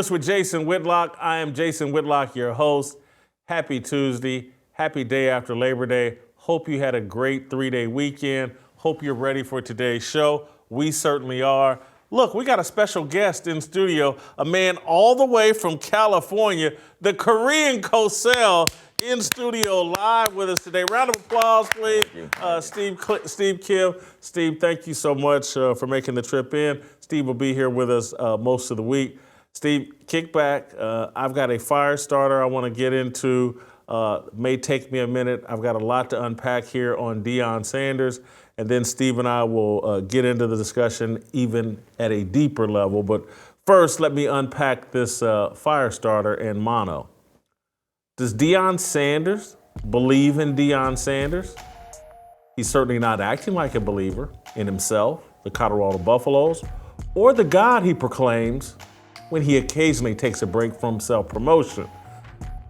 Breakfast with Jason Whitlock. I am Jason Whitlock, your host. Happy Tuesday. Happy day after Labor Day. Hope you had a great 3-day weekend. Hope you're ready for today's show. We certainly are. Look, we got a special guest in studio, a man all the way from California, the Korean Cosell in studio live with us today. Round of applause, please. Steve Kim. Steve, thank you so much for making the trip in. Steve will be here with us most of the week. Steve, kick back. I've got a fire starter I want to get into. May take me a minute. I've got a lot to unpack here on Deion Sanders. And then Steve and I will get into the discussion even at a deeper level. But first, let me unpack this fire starter in mono. Does Deion Sanders believe in Deion Sanders? He's certainly not acting like a believer in himself, the Colorado Buffaloes, or the God he proclaims when he occasionally takes a break from self-promotion.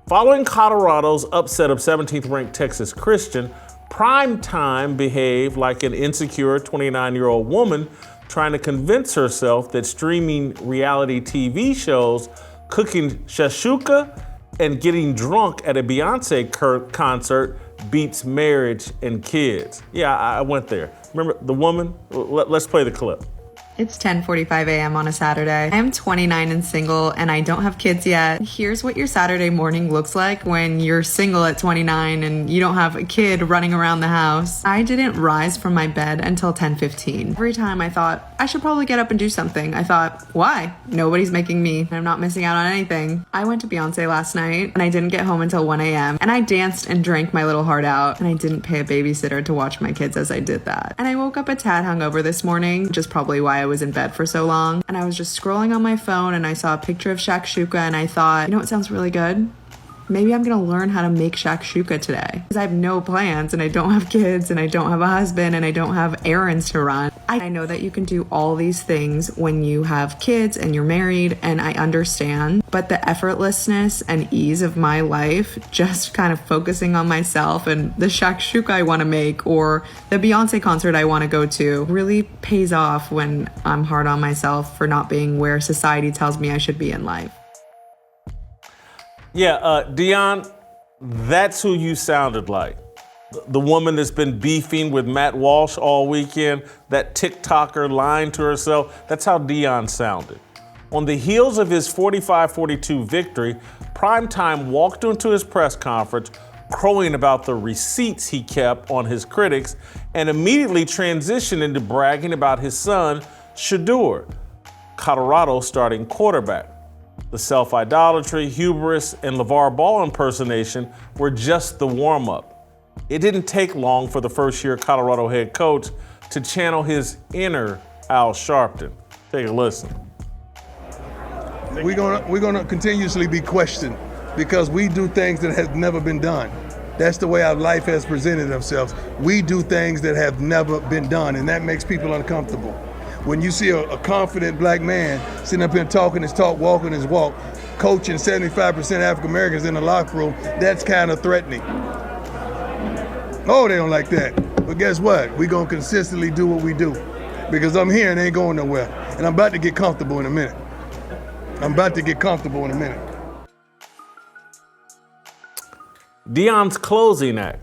Following Colorado's upset of 17th-ranked Texas Christian, Primetime behaved like an insecure 29-year-old woman trying to convince herself that streaming reality TV shows, cooking shashuka, and getting drunk at a Beyonce concert beats marriage and kids. Yeah, I went there. Remember the woman? Let's play the clip. It's 10:45 a.m. on a Saturday. I am 29 and single, and I don't have kids yet. Here's what your Saturday morning looks like when you're single at 29 and you don't have a kid running around the house. I didn't rise from my bed until 10:15. Every time I thought, I should probably get up and do something. I thought, why? Nobody's making me. I'm not missing out on anything. I went to Beyonce last night, and I didn't get home until 1 a.m. And I danced and drank my little heart out, and I didn't pay a babysitter to watch my kids as I did that. And I woke up a tad hungover this morning, which is probably why I was in bed for so long. And I was just scrolling on my phone and I saw a picture of shakshuka and I thought, you know what sounds really good? Maybe I'm gonna learn how to make shakshuka today. Because I have no plans and I don't have kids and I don't have a husband and I don't have errands to run. I know that you can do all these things when you have kids and you're married, and I understand, but the effortlessness and ease of my life, just kind of focusing on myself and the shakshuka I want to make or the Beyonce concert I want to go to really pays off when I'm hard on myself for not being where society tells me I should be in life. Yeah, Deion, that's who you sounded like. The woman that's been beefing with Matt Walsh all weekend, that TikToker lying to herself, that's how Deion sounded. On the heels of his 45-42 victory, Primetime walked into his press conference crowing about the receipts he kept on his critics and immediately transitioned into bragging about his son, Shedeur, Colorado's starting quarterback. The self-idolatry, hubris, and LeVar Ball impersonation were just the warm-up. It didn't take long for the first-year Colorado head coach to channel his inner Al Sharpton. Take a listen. We're gonna continuously be questioned because we do things that have never been done. That's the way our life has presented themselves. We do things that have never been done, and that makes people uncomfortable. When you see a confident black man sitting up here talking his talk, walking his walk, coaching 75% African Americans in the locker room, that's kind of threatening. Oh, they don't like that. But guess what? We're going to consistently do what we do because I'm here and ain't going nowhere. And I'm about to get comfortable in a minute. Deion's closing act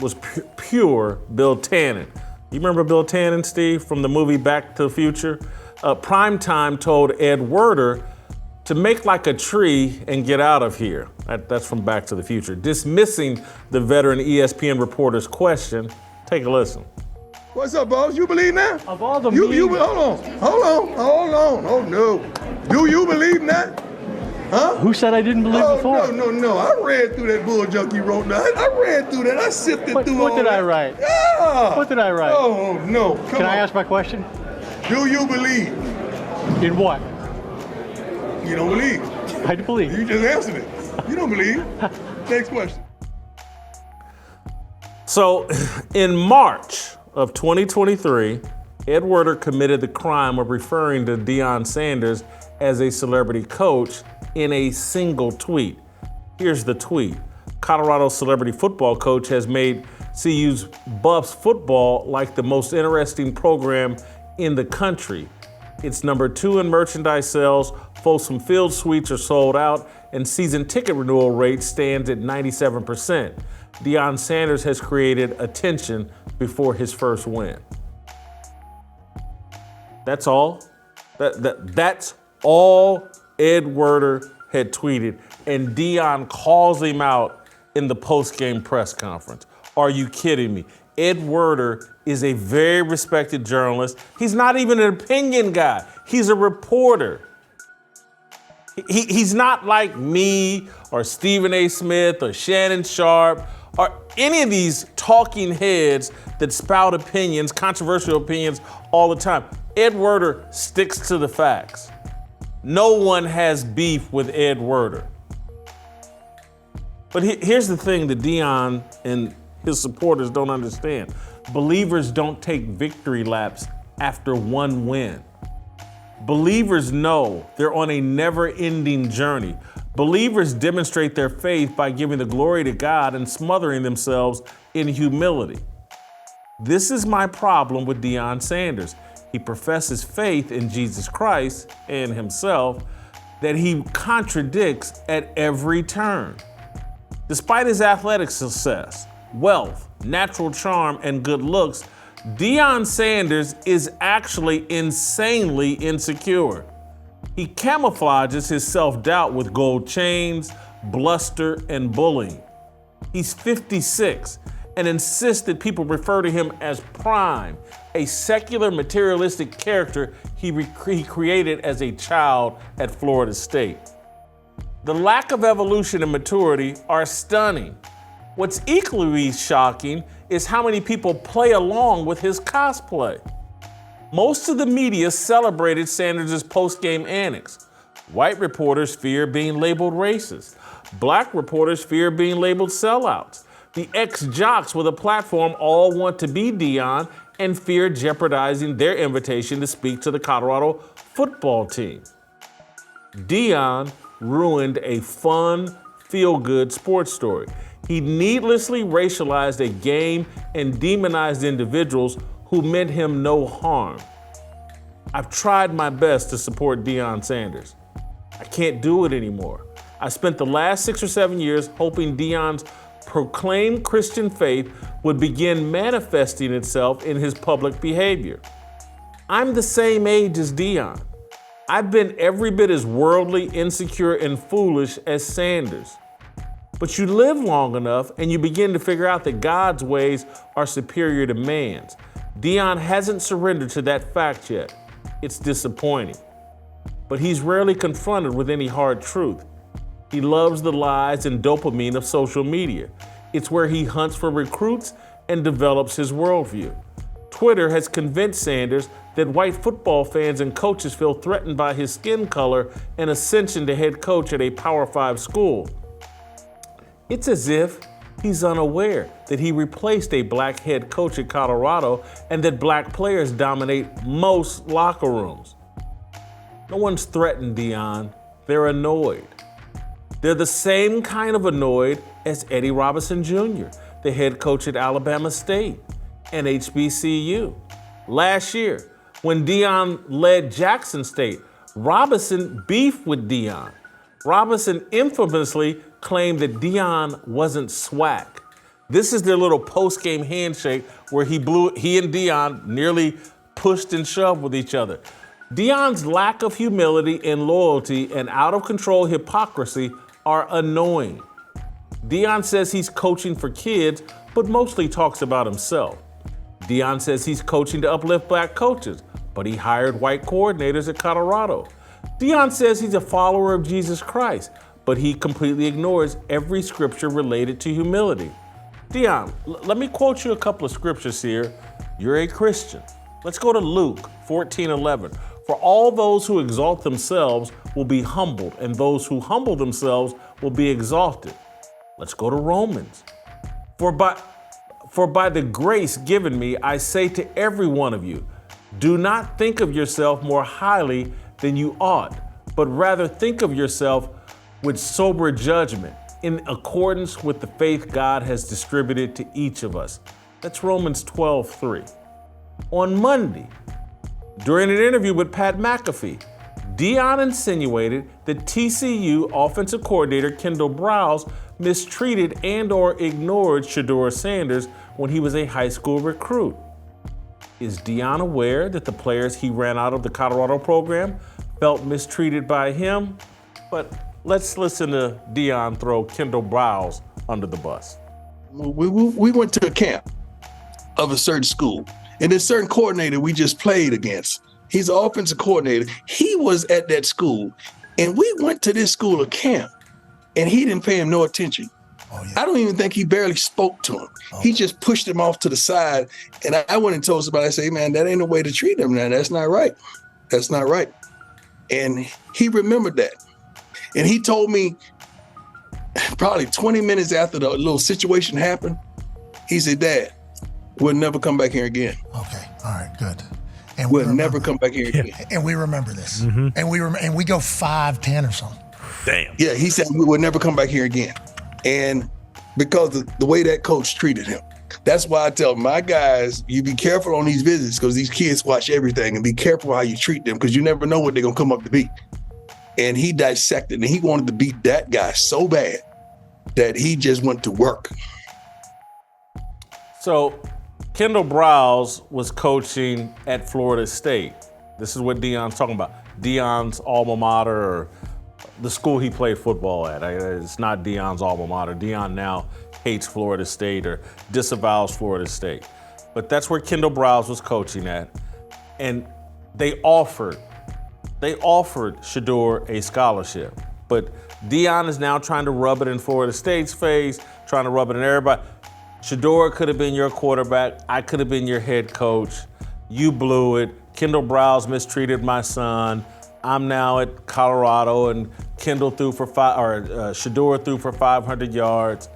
was pure Bill Tannen. You remember Bill Tannen, Steve, from the movie Back to the Future? Primetime told Ed Werder to make like a tree and get out of here. That's from Back to the Future. Dismissing the veteran ESPN reporter's question. Take a listen. What's up, boss? You believe that? Of all the hold on. Oh, no. Do you believe that? Huh? Who said I didn't believe before? No. I read through that bull junk you wrote down. I read through that. I sifted through all that. What did I write? Yeah. What did I write? Oh, no. Can I ask my question? Do you believe? In what? You don't believe. I believe. You just answered it. You don't believe. Next question. So, in March of 2023, Ed Werder committed the crime of referring to Deion Sanders as a celebrity coach in a single tweet. Here's the tweet. Colorado celebrity football coach has made CU's Buffs football like the most interesting program in the country. It's number 2 in merchandise sales, Folsom Field suites are sold out, and season ticket renewal rate stands at 97%. Deion Sanders has created attention before his first win. That's all. That's all Ed Werder had tweeted, and Deion calls him out in the post-game press conference. Are you kidding me? Ed Werder is a very respected journalist. He's not even an opinion guy. He's a reporter. He's not like me or Stephen A. Smith or Shannon Sharp or any of these talking heads that spout opinions, controversial opinions all the time. Ed Werder sticks to the facts. No one has beef with Ed Werder. But here's the thing that Deion and his supporters don't understand. Believers don't take victory laps after one win. Believers know they're on a never-ending journey. Believers demonstrate their faith by giving the glory to God and smothering themselves in humility. This is my problem with Deion Sanders. He professes faith in Jesus Christ and himself that he contradicts at every turn. Despite his athletic success, wealth, natural charm, and good looks, Deion Sanders is actually insanely insecure. He camouflages his self-doubt with gold chains, bluster, and bullying. He's 56 and insists that people refer to him as Prime, a secular materialistic character he created as a child at Florida State. The lack of evolution and maturity are stunning. What's equally shocking is how many people play along with his cosplay. Most of the media celebrated Sanders' post-game antics. White reporters fear being labeled racist. Black reporters fear being labeled sellouts. The ex-jocks with a platform all want to be Deion and fear jeopardizing their invitation to speak to the Colorado football team. Deion ruined a fun, feel-good sports story. He needlessly racialized a game and demonized individuals who meant him no harm. I've tried my best to support Deion Sanders. I can't do it anymore. I spent the last 6 or 7 years hoping Deion's proclaimed Christian faith would begin manifesting itself in his public behavior. I'm the same age as Deion. I've been every bit as worldly, insecure, and foolish as Sanders. But you live long enough and you begin to figure out that God's ways are superior to man's. Deion hasn't surrendered to that fact yet. It's disappointing. But he's rarely confronted with any hard truth. He loves the lies and dopamine of social media. It's where he hunts for recruits and develops his worldview. Twitter has convinced Sanders that white football fans and coaches feel threatened by his skin color and ascension to head coach at a Power 5 school. It's as if he's unaware that he replaced a black head coach at Colorado and that black players dominate most locker rooms. No one's threatened Deion. They're annoyed. They're the same kind of annoyed as Eddie Robinson Jr., the head coach at Alabama State and HBCU. Last year, when Deion led Jackson State, Robinson beefed with Deion. Robinson infamously claimed that Deion wasn't swag. This is their little post-game handshake where he and Deion nearly pushed and shoved with each other. Deion's lack of humility and loyalty and out-of-control hypocrisy are annoying. Deion says he's coaching for kids, but mostly talks about himself. Deion says he's coaching to uplift black coaches, but he hired white coordinators at Colorado. Deion says he's a follower of Jesus Christ, but he completely ignores every scripture related to humility. Deion, let me quote you a couple of scriptures here. You're a Christian. Let's go to Luke 14:11. For all those who exalt themselves will be humbled, and those who humble themselves will be exalted. Let's go to Romans. For by the grace given me, I say to every one of you, do not think of yourself more highly than you ought, but rather think of yourself with sober judgment, in accordance with the faith God has distributed to each of us. That's Romans 12:3. On Monday, during an interview with Pat McAfee, Deion insinuated that TCU offensive coordinator Kendall Browse mistreated and or ignored Shedeur Sanders when he was a high school recruit. Is Deion aware that the players he ran out of the Colorado program felt mistreated by him? But let's listen to Deion throw Kendall Browse under the bus. We went to a camp of a certain school, and this certain coordinator we just played against, he's an offensive coordinator. He was at that school, and we went to this school of camp, and he didn't pay him no attention. Oh, yeah. I don't even think he barely spoke to him. Oh. He just pushed him off to the side, and I went and told somebody, I say, man, that ain't the way to treat him now. That's not right. That's not right. And he remembered that. And he told me probably 20 minutes after the little situation happened, he said, Dad, we'll never come back here again. Okay, all right, good. And we'll never come back here again. And we remember this. Mm-hmm. And we go 5-10 or something. Damn. Yeah, he said we will never come back here again. And because of the way that coach treated him. That's why I tell my guys, you be careful on these visits because these kids watch everything, and be careful how you treat them because you never know what they're going to come up to be. And he dissected, and he wanted to beat that guy so bad that he just went to work. So Kendall Browse was coaching at Florida State. This is what Deion's talking about. Deion's alma mater, or the school he played football at. It's not Deion's alma mater. Deion now hates Florida State or disavows Florida State. But that's where Kendall Browse was coaching at. And they offered Shedeur a scholarship. But Deion is now trying to rub it in Florida State's face, trying to rub it in everybody. Shedeur could have been your quarterback. I could have been your head coach. You blew it. Kendall Browse mistreated my son. I'm now at Colorado, and Kendall Shedeur threw for 500 yards.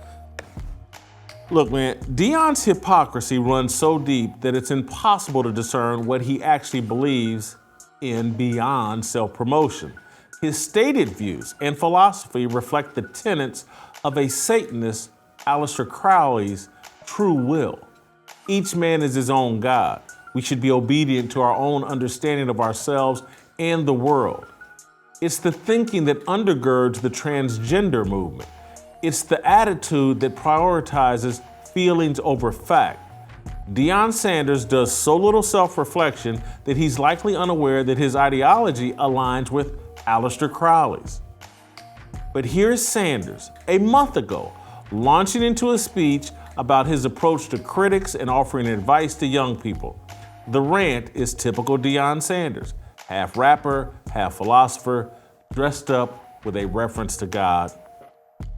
Look, man, Deion's hypocrisy runs so deep that it's impossible to discern what he actually believes in beyond self-promotion. His stated views and philosophy reflect the tenets of a Satanist, Aleister Crowley's true will. Each man is his own God. We should be obedient to our own understanding of ourselves and the world. It's the thinking that undergirds the transgender movement. It's the attitude that prioritizes feelings over fact. Deion Sanders does so little self-reflection that he's likely unaware that his ideology aligns with Aleister Crowley's. But here's Sanders, a month ago, launching into a speech about his approach to critics and offering advice to young people. The rant is typical Deion Sanders, half rapper, half philosopher, dressed up with a reference to God.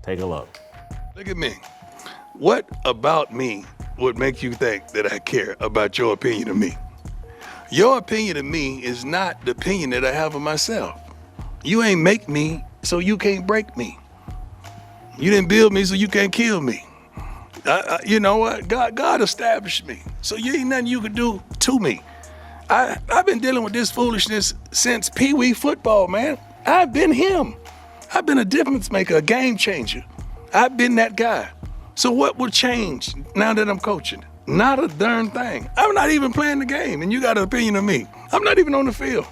Take a look. Look at me. What about me would make you think that I care about your opinion of me? Your opinion of me is not the opinion that I have of myself. You ain't make me, so you can't break me. You didn't build me, so you can't kill me. You know what? God established me, so you ain't nothing you can do to me. I've been dealing with this foolishness since Pee Wee football, man. I've been him. I've been a difference maker, a game changer. I've been that guy. So what will change now that I'm coaching? Not a darn thing. I'm not even playing the game, and you got an opinion of me. I'm not even on the field.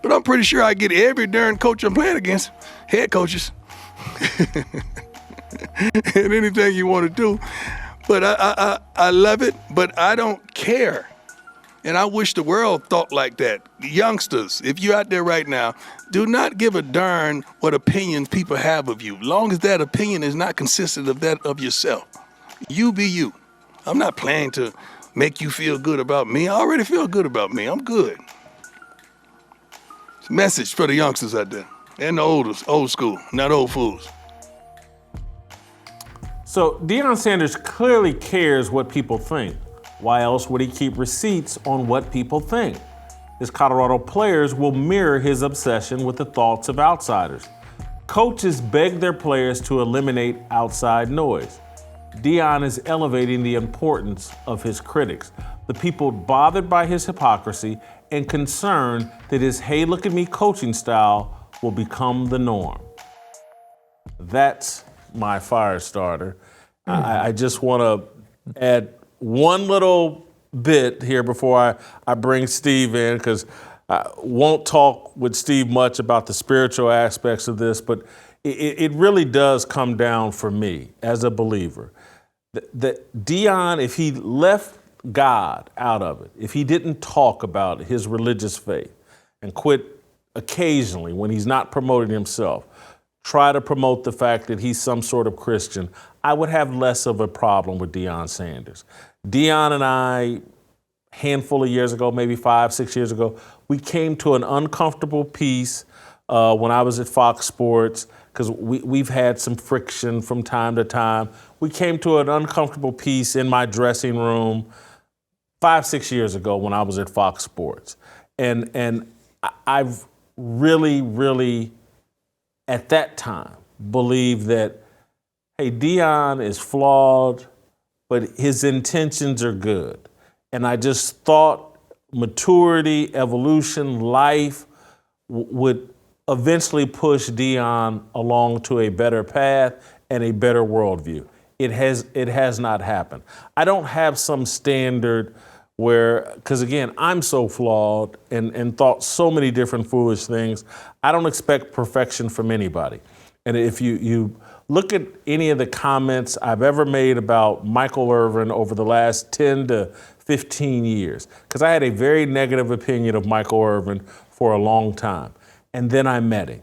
But I'm pretty sure I get every darn coach I'm playing against, head coaches, and anything you want to do. But I love it, but I don't care. And I wish the world thought like that. Youngsters, if you're out there right now, do not give a darn what opinions people have of you, long as that opinion is not consistent of that of yourself. You be you. I'm not planning to make you feel good about me. I already feel good about me. I'm good. It's a message for the youngsters out there and the old school, not old fools. So Deion Sanders clearly cares what people think. Why else would he keep receipts on what people think? His Colorado players will mirror his obsession with the thoughts of outsiders. Coaches beg their players to eliminate outside noise. Deion is elevating the importance of his critics, the people bothered by his hypocrisy and concerned that his "hey, look at me" coaching style will become the norm. That's my fire starter. I just want to add one little bit here before I bring Steve in, because I won't talk with Steve much about the spiritual aspects of this, but it really does come down for me as a believer that Deion, if he left God out of it, if he didn't talk about his religious faith and quit occasionally when he's not promoting himself, try to promote the fact that he's some sort of Christian, I would have less of a problem with Deion Sanders. Deion and I, handful of years ago, maybe 5-6 years ago, we came to an uncomfortable peace when I was at Fox Sports, because we've had some friction from time to time. We came to an uncomfortable peace in my dressing room 5-6 years ago when I was at Fox Sports. And I've really, at that time, believed that, hey, Deion is flawed, but his intentions are good. And I just thought maturity, evolution, life would eventually push Deion along to a better path and a better worldview. It has not happened. I don't have some standard where, because again, I'm so flawed and thought so many different foolish things. I don't expect perfection from anybody. And if you look at any of the comments I've ever made about Michael Irvin over the last 10 to 15 years, because I had a very negative opinion of Michael Irvin for a long time. And then I met him.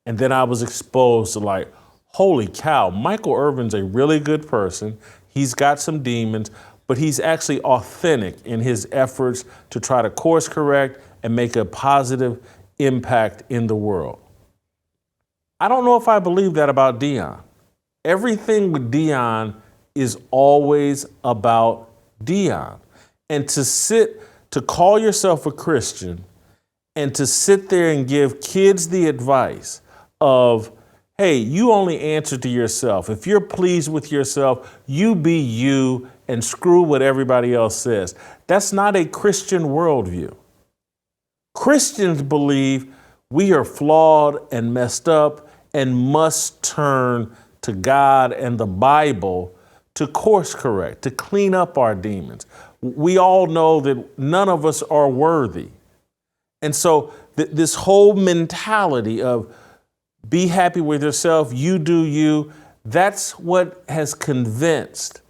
And then I was exposed to like, holy cow, Michael Irvin's a really good person. He's got some demons, but he's actually authentic in his efforts to try to course correct and make a positive impact in the world. I don't know if I believe that about Deion. Everything with Deion is always about Deion. And to call yourself a Christian and to sit there and give kids the advice of, hey, you only answer to yourself. If you're pleased with yourself, you be you and screw what everybody else says. That's not a Christian worldview. Christians believe we are flawed and messed up and must turn to God and the Bible to course correct, to clean up our demons. We all know that none of us are worthy. And so this whole mentality of be happy with yourself, you do you, that's what has convinced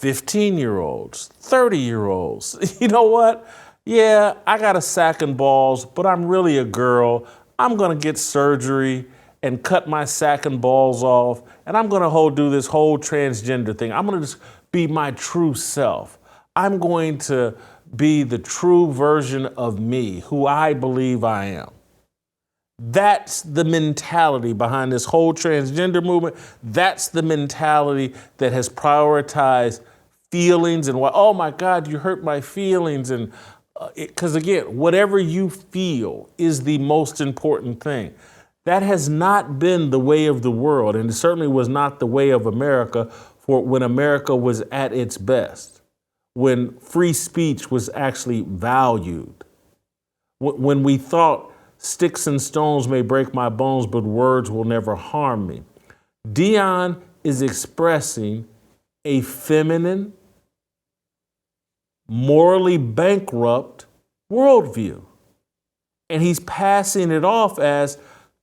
15-year-olds, 30-year-olds, you know what? Yeah, I got a sack and balls, but I'm really a girl. I'm going to get surgery and cut my sack and balls off, and I'm going to do this whole transgender thing. I'm going to just be my true self. I'm going to be the true version of me, who I believe I am. That's the mentality behind this whole transgender movement. That's the mentality that has prioritized feelings and oh my God, you hurt my feelings. And because again, whatever you feel is the most important thing. That has not been the way of the world, and it certainly was not the way of America for when America was at its best, when free speech was actually valued, when we thought sticks and stones may break my bones, but words will never harm me. Deion is expressing a feminine, morally bankrupt worldview. And he's passing it off as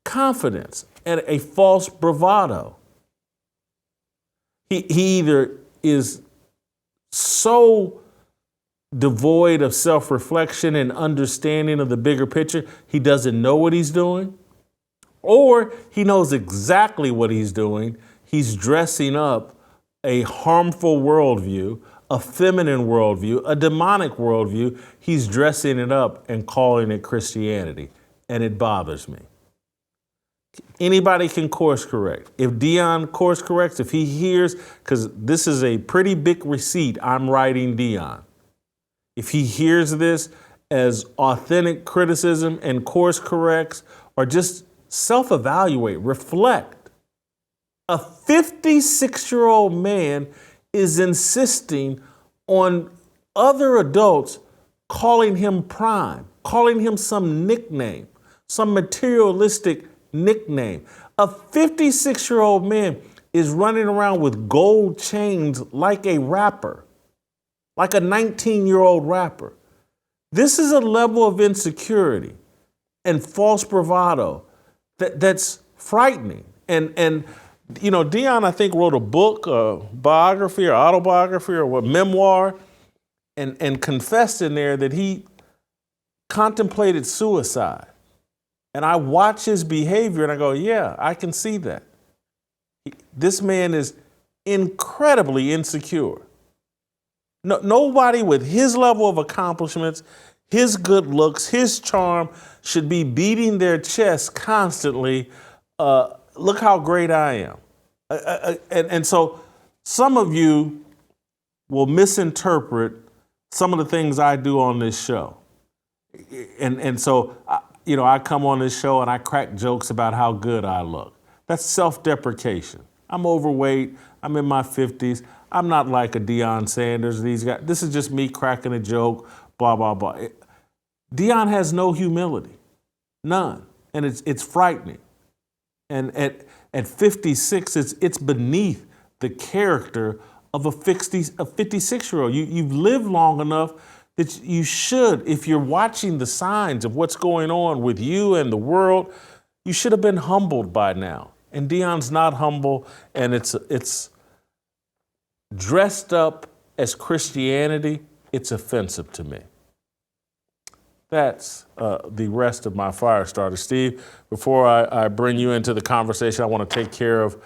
confidence and a false bravado. He either is so devoid of self-reflection and understanding of the bigger picture, he doesn't know what he's doing, or he knows exactly what he's doing. He's dressing up a harmful worldview, a feminine worldview, a demonic worldview. He's dressing it up and calling it Christianity, and it bothers me. Anybody can course correct. If Deion course corrects, if he hears, because this is a pretty big receipt I'm writing Deion. If he hears this as authentic criticism and course corrects, or just self-evaluate, reflect. A 56-year-old man is insisting on other adults calling him prime, calling him some nickname, some materialistic nickname. A 56-year-old man is running around with gold chains like a rapper, like a 19-year-old rapper. This is a level of insecurity and false bravado that's frightening. And Deion, I think, wrote a book, a biography or autobiography or what, memoir, and confessed in there that he contemplated suicide. And I watch his behavior and I go, yeah, I can see that. This man is incredibly insecure. Nobody with his level of accomplishments, his good looks, his charm should be beating their chest constantly. Look how great I am. And so some of you will misinterpret some of the things I do on this show. And so, I come on this show and I crack jokes about how good I look. That's self-deprecation. I'm overweight. I'm in my 50s. I'm not like a Deion Sanders. These guys. This is just me cracking a joke, blah, blah, blah. Deion has no humility. None. And it's frightening. And at 56, it's beneath the character of a 56-year-old. You've lived long enough that you should, if you're watching the signs of what's going on with you and the world, you should have been humbled by now. And Deion's not humble, and it's dressed up as Christianity. It's offensive to me. That's the rest of my fire starter. Steve, before I bring you into the conversation, I want to take care of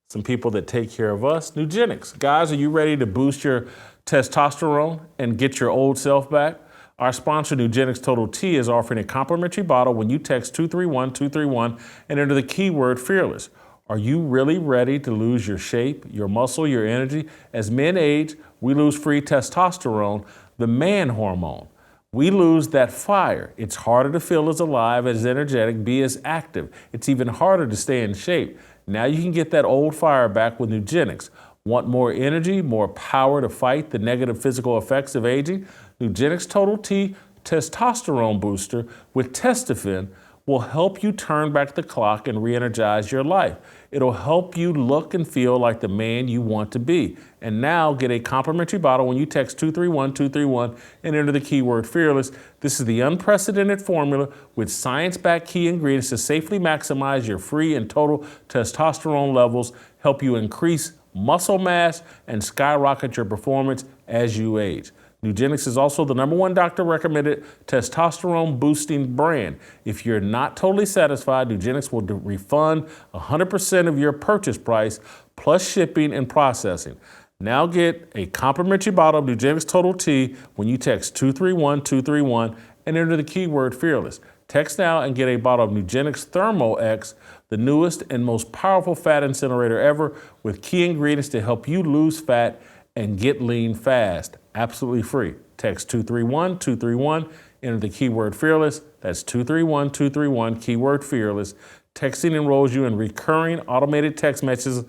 some people that take care of us. Nugenics. Guys, are you ready to boost your testosterone and get your old self back? Our sponsor, Nugenics Total T, is offering a complimentary bottle when you text 231-231 and enter the keyword fearless. Are you really ready to lose your shape, your muscle, your energy? As men age, we lose free testosterone, the man hormone. We lose that fire. It's harder to feel as alive, as energetic, be as active. It's even harder to stay in shape. Now you can get that old fire back with Nugenics. Want more energy, more power to fight the negative physical effects of aging? Nugenics Total T Testosterone Booster with Testofen will help you turn back the clock and re-energize your life. It'll help you look and feel like the man you want to be. And now get a complimentary bottle when you text 231-231 and enter the keyword fearless. This is the unprecedented formula with science-backed key ingredients to safely maximize your free and total testosterone levels, help you increase muscle mass, and skyrocket your performance as you age. Nugenics is also the #1 doctor-recommended testosterone boosting brand. If you're not totally satisfied, Nugenics will refund 100% of your purchase price plus shipping and processing. Now get a complimentary bottle of Nugenics Total T when you text 231-231 and enter the keyword fearless. Text now and get a bottle of Nugenics Thermo X, the newest and most powerful fat incinerator ever, with key ingredients to help you lose fat and get lean fast. Absolutely free. Text 231-231, enter the keyword fearless. That's 231-231, keyword fearless. Texting enrolls you in recurring automated text messages.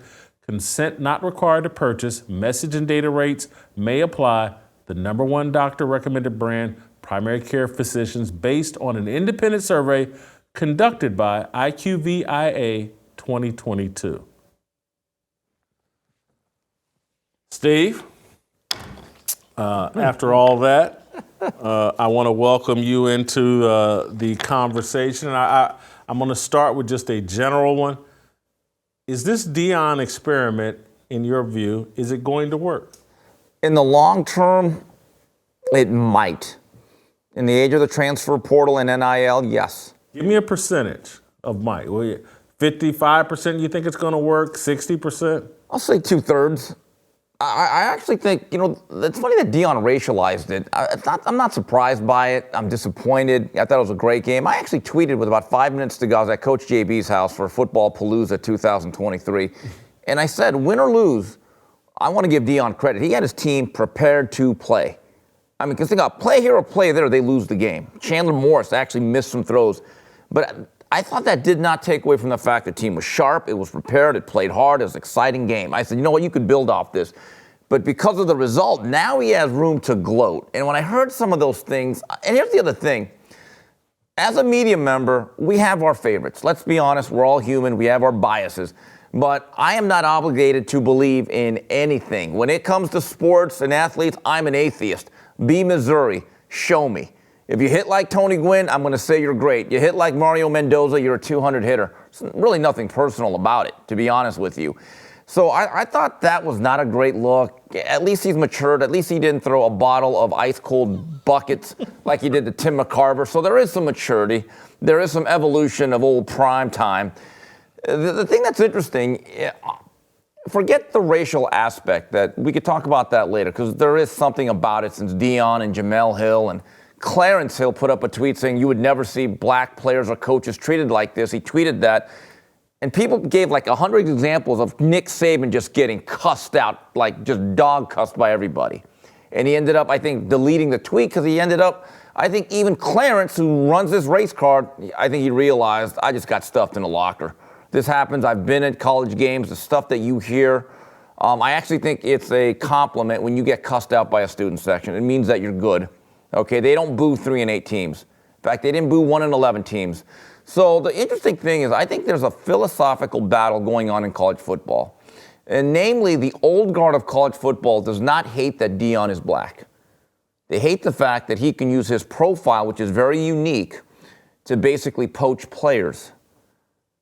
Consent not required to purchase. Message and data rates may apply. The #1 doctor recommended brand, primary care physicians, based on an independent survey conducted by IQVIA 2022. Steve, after all that, I want to welcome you into the conversation. I'm going to start with just a general one. Is this Deion experiment, in your view, is it going to work? In the long term, it might. In the age of the transfer portal and NIL, yes. Give me a percentage of might. 55% you think it's going to work? 60%? I'll say 2/3. I actually think, it's funny that Deion racialized it. I'm not surprised by it. I'm disappointed. I thought it was a great game. I actually tweeted with about 5 minutes to go. I was at Coach JB's house for Football Palooza 2023. And I said, win or lose, I want to give Deion credit. He had his team prepared to play. I mean, because think about play here or play there, they lose the game. Chandler Morris actually missed some throws. But I thought that did not take away from the fact the team was sharp, it was prepared, it played hard, it was an exciting game. I said, you know what, you could build off this. But because of the result, now he has room to gloat. And when I heard some of those things, and here's the other thing. As a media member, we have our favorites. Let's be honest, we're all human, we have our biases. But I am not obligated to believe in anything. When it comes to sports and athletes, I'm an atheist. Be Missouri. Show me. If you hit like Tony Gwynn, I'm going to say you're great. You hit like Mario Mendoza, you're a 200 hitter. There's really nothing personal about it, to be honest with you. So I thought that was not a great look. At least he's matured. At least he didn't throw a bottle of ice-cold buckets like he did to Tim McCarver. So there is some maturity. There is some evolution of old prime time. The thing that's interesting, forget the racial aspect. That we could talk about that later, because there is something about it since Deion and Jamel Hill and Clarence Hill put up a tweet saying you would never see black players or coaches treated like this. He tweeted that. And people gave like 100 examples of Nick Saban just getting cussed out, like just dog cussed by everybody. And he ended up, I think, deleting the tweet because he ended up, I think even Clarence, who runs this race card, I think he realized, I just got stuffed in a locker. This happens. I've been at college games. The stuff that you hear, I actually think it's a compliment when you get cussed out by a student section. It means that you're good. Okay, they don't boo 3 and 8 teams. In fact, they didn't boo 1 and 11 teams. So the interesting thing is I think there's a philosophical battle going on in college football. And namely, the old guard of college football does not hate that Deion is black. They hate the fact that he can use his profile, which is very unique, to basically poach players.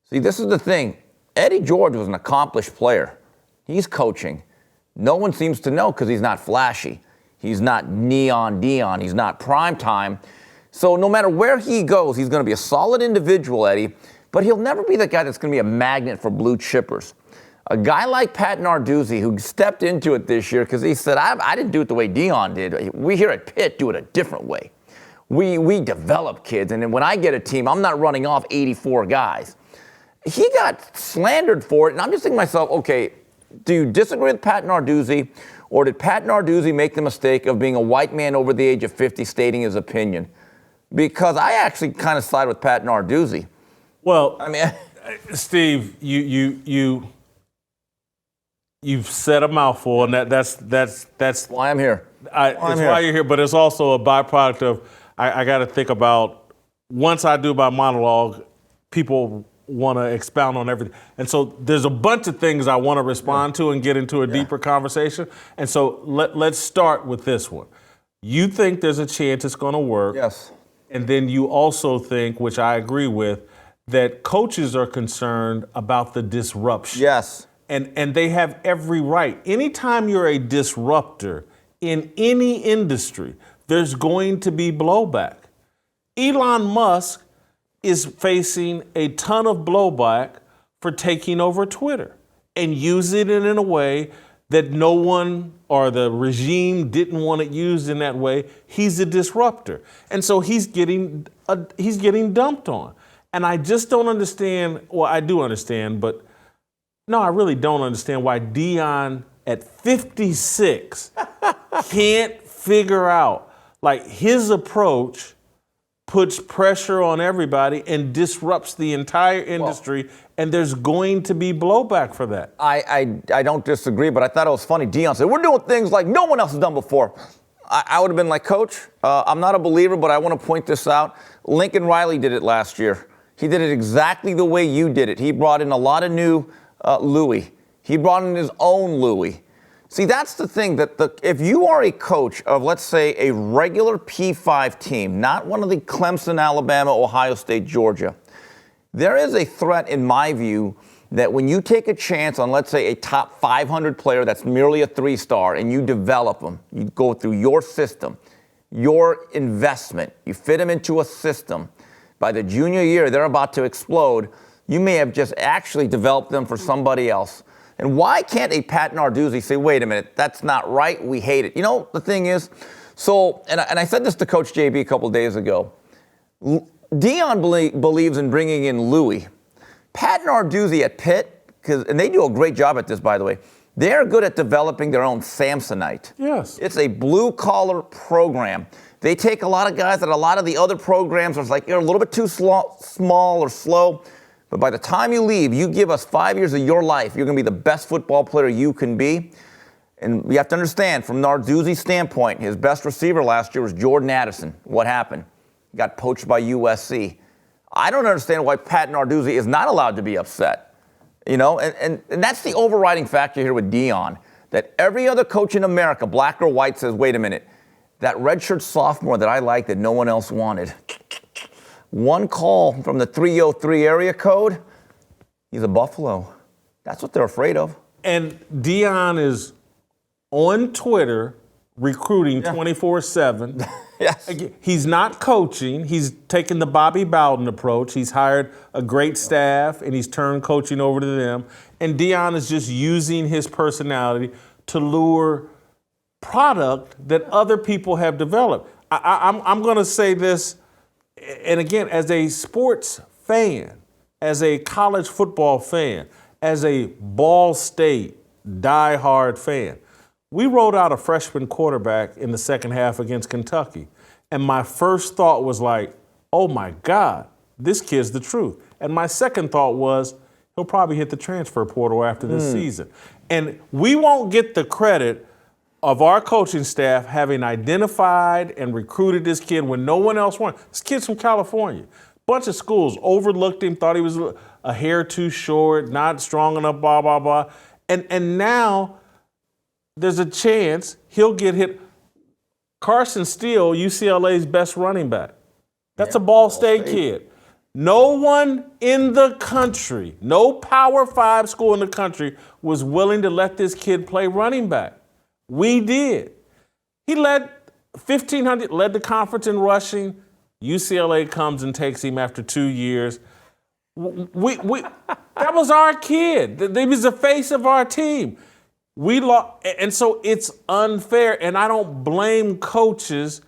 See, this is the thing. Eddie George was an accomplished player. He's coaching. No one seems to know because he's not flashy. He's not neon Deion. He's not primetime. So no matter where he goes, he's going to be a solid individual, Eddie, but he'll never be the guy that's going to be a magnet for blue chippers. A guy like Pat Narduzzi, who stepped into it this year because he said, I didn't do it the way Deion did. We here at Pitt do it a different way. We develop kids, and then when I get a team, I'm not running off 84 guys. He got slandered for it, and I'm just thinking to myself, okay, do you disagree with Pat Narduzzi, or did Pat Narduzzi make the mistake of being a white man over the age of 50 stating his opinion? Because I actually kind of side with Pat Narduzzi. Well, I mean, Steve, you've said a mouthful, and that's why I'm here. It's why you're here, but it's also a byproduct of I got to think about once I do my monologue, people want to expound on everything. And so there's a bunch of things I want to respond to and get into a deeper conversation. And so let's start with this one. You think there's a chance it's going to work. Yes. And then you also think, which I agree with, that coaches are concerned about the disruption. Yes. And they have every right. Anytime you're a disruptor in any industry, there's going to be blowback. Elon Musk is facing a ton of blowback for taking over Twitter and using it in a way that no one or the regime didn't want it used in that way. He's a disruptor. And so he's getting dumped on. And I just don't understand, well, I do understand, but no, I really don't understand why Deion at 56 can't figure out, like, his approach puts pressure on everybody and disrupts the entire industry, and there's going to be blowback for that. I don't disagree, but I thought it was funny. Deion said, we're doing things like no one else has done before. I would have been like, Coach, I'm not a believer, but I want to point this out. Lincoln Riley did it last year. He did it exactly the way you did it. He brought in a lot of new Louis. He brought in his own Louis. See, that's the thing, that if you are a coach of, let's say, a regular P5 team, not one of the Clemson, Alabama, Ohio State, Georgia, there is a threat, in my view, that when you take a chance on, let's say, a top 500 player that's merely a 3-star and you develop them, you go through your system, your investment, you fit them into a system, by the junior year, they're about to explode, you may have just actually developed them for somebody else. And why can't a Pat Narduzzi say, wait a minute, that's not right, we hate it? You know, the thing is, so, and I said this to Coach JB a couple days ago, Deion believes in bringing in Louis. Pat Narduzzi at Pitt, and they do a great job at this, by the way, they're good at developing their own Samsonite. Yes. It's a blue-collar program. They take a lot of guys that a lot of the other programs are like, you're a little bit too small or slow. But by the time you leave, you give us 5 years of your life, you're going to be the best football player you can be. And you have to understand, from Narduzzi's standpoint, his best receiver last year was Jordan Addison. What happened? He got poached by USC. I don't understand why Pat Narduzzi is not allowed to be upset. You know, and that's the overriding factor here with Deion, that every other coach in America, black or white, says, wait a minute, that redshirt sophomore that I liked that no one else wanted. One call from the 303 area code, he's a Buffalo. That's what they're afraid of. And Deion is on Twitter recruiting 24/7. Yes. Again, he's not coaching. He's taken the Bobby Bowden approach. He's hired a great staff, and he's turned coaching over to them. And Deion is just using his personality to lure product that other people have developed. I'm going to say this, and again, as a sports fan, as a college football fan, as a Ball State diehard fan, we rolled out a freshman quarterback in the second half against Kentucky. And my first thought was like, oh my God, this kid's the truth. And my second thought was, he'll probably hit the transfer portal after this season. And we won't get the credit of our coaching staff having identified and recruited this kid when no one else wanted. This kid's from California. Bunch of schools overlooked him, thought he was a hair too short, not strong enough, blah, blah, blah. And now there's a chance he'll get hit. Carson Steele, UCLA's best running back. That's a Ball State kid. No one in the country, no Power 5 school in the country was willing to let this kid play running back. We did. He led 1,500, led the conference in rushing. UCLA comes and takes him after 2 years. That was our kid. He was the face of our team. We lost, and so it's unfair. And I don't blame coaches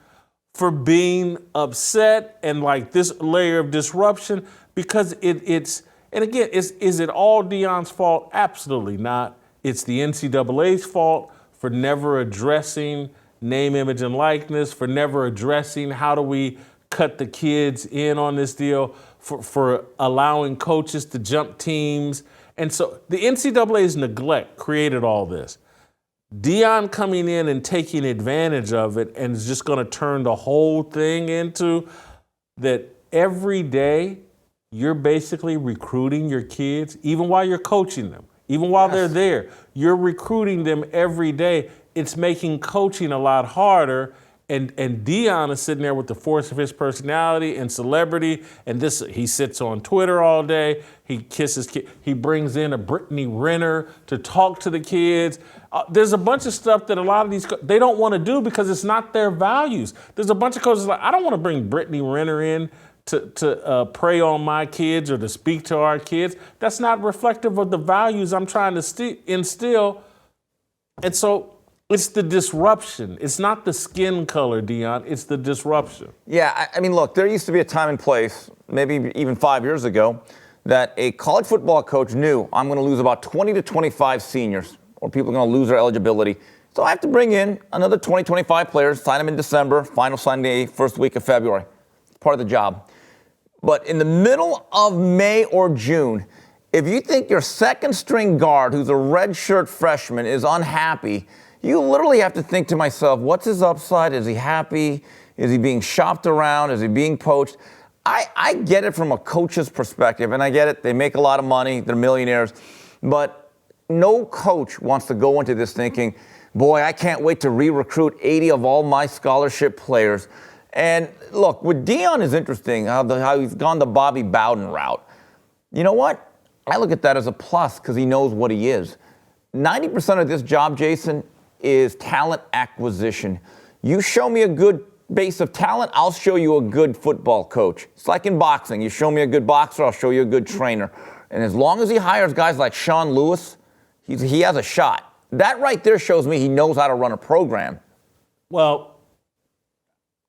for being upset and like this layer of disruption because it's. And again, is it all Deion's fault? Absolutely not. It's the NCAA's fault for never addressing name, image, and likeness, for never addressing how do we cut the kids in on this deal, for allowing coaches to jump teams. And so the NCAA's neglect created all this. Deion coming in and taking advantage of it and is just going to turn the whole thing into that every day you're basically recruiting your kids, even while you're coaching them, even while they're there. You're recruiting them every day. It's making coaching a lot harder. And Deion is sitting there with the force of his personality and celebrity. And this, he sits on Twitter all day. He kisses kids. He brings in a Brittany Renner to talk to the kids. There's a bunch of stuff that a lot of these, they don't want to do because it's not their values. There's a bunch of coaches like, I don't want to bring Brittany Renner in to prey on my kids or to speak to our kids. That's not reflective of the values I'm trying to instill. And so, it's the disruption. It's not the skin color, Deion. It's the disruption. Yeah, I mean, look, there used to be a time and place, maybe even 5 years ago, that a college football coach knew I'm going to lose about 20 to 25 seniors, or people are going to lose their eligibility. So I have to bring in another 20, 25 players, sign them in December, final Sunday, first week of February. It's part of the job. But in the middle of May or June, if you think your second string guard, who's a redshirt freshman, is unhappy, you literally have to think to myself, what's his upside? Is he happy? Is he being shopped around? Is he being poached? I get it from a coach's perspective, and I get it. They make a lot of money. They're millionaires. But no coach wants to go into this thinking, boy, I can't wait to re-recruit 80 of all my scholarship players. And look, with Deion is interesting, how he's gone the Bobby Bowden route. You know what? I look at that as a plus because he knows what he is. 90% of this job, Jason, is talent acquisition. You show me a good base of talent, I'll show you a good football coach. It's like in boxing. You show me a good boxer, I'll show you a good trainer. And as long as he hires guys like Sean Lewis, he has a shot. That right there shows me he knows how to run a program. Well,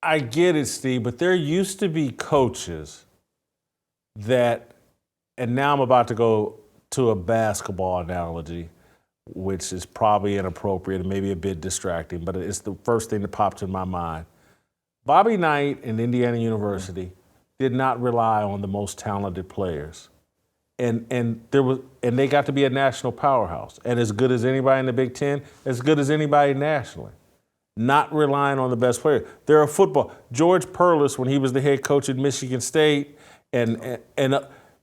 I get it, Steve, but there used to be coaches that, and now I'm about to go to a basketball analogy, which is probably inappropriate and maybe a bit distracting, but it's the first thing that popped in my mind. Bobby Knight and Indiana University did not rely on the most talented players. And they got to be a national powerhouse. And as good as anybody in the Big Ten, as good as anybody nationally. Not relying on the best player. They're a football. George Perlis, when he was the head coach at Michigan State, and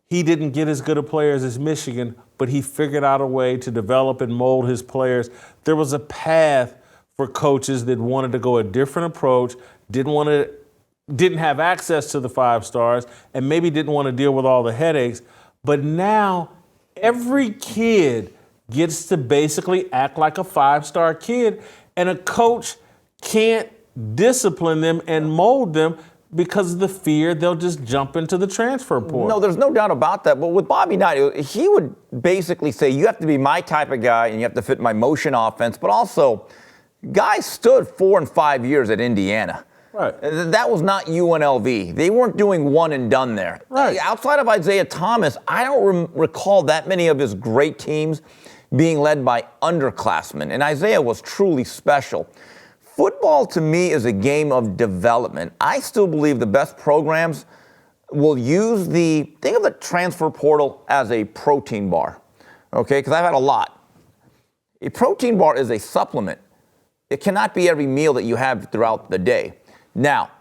he didn't get as good a players as Michigan, but he figured out a way to develop and mold his players. There was a path for coaches that wanted to go a different approach, didn't have access to the 5 stars, and maybe didn't want to deal with all the headaches. But now every kid gets to basically act like a 5-star kid, and a coach can't discipline them and mold them because of the fear they'll just jump into the transfer portal. No, there's no doubt about that. But with Bobby Knight, he would basically say, you have to be my type of guy and you have to fit my motion offense. But also, guys stood 4 and 5 years at Indiana. Right. That was not UNLV. They weren't doing one and done there. Right. Outside of Isaiah Thomas, I don't recall that many of his great teams being led by underclassmen. And Isaiah was truly special. Football, to me, is a game of development. I still believe the best programs will think of the transfer portal as a protein bar, okay? Because I've had a lot. A protein bar is a supplement. It cannot be every meal that you have throughout the day. Now,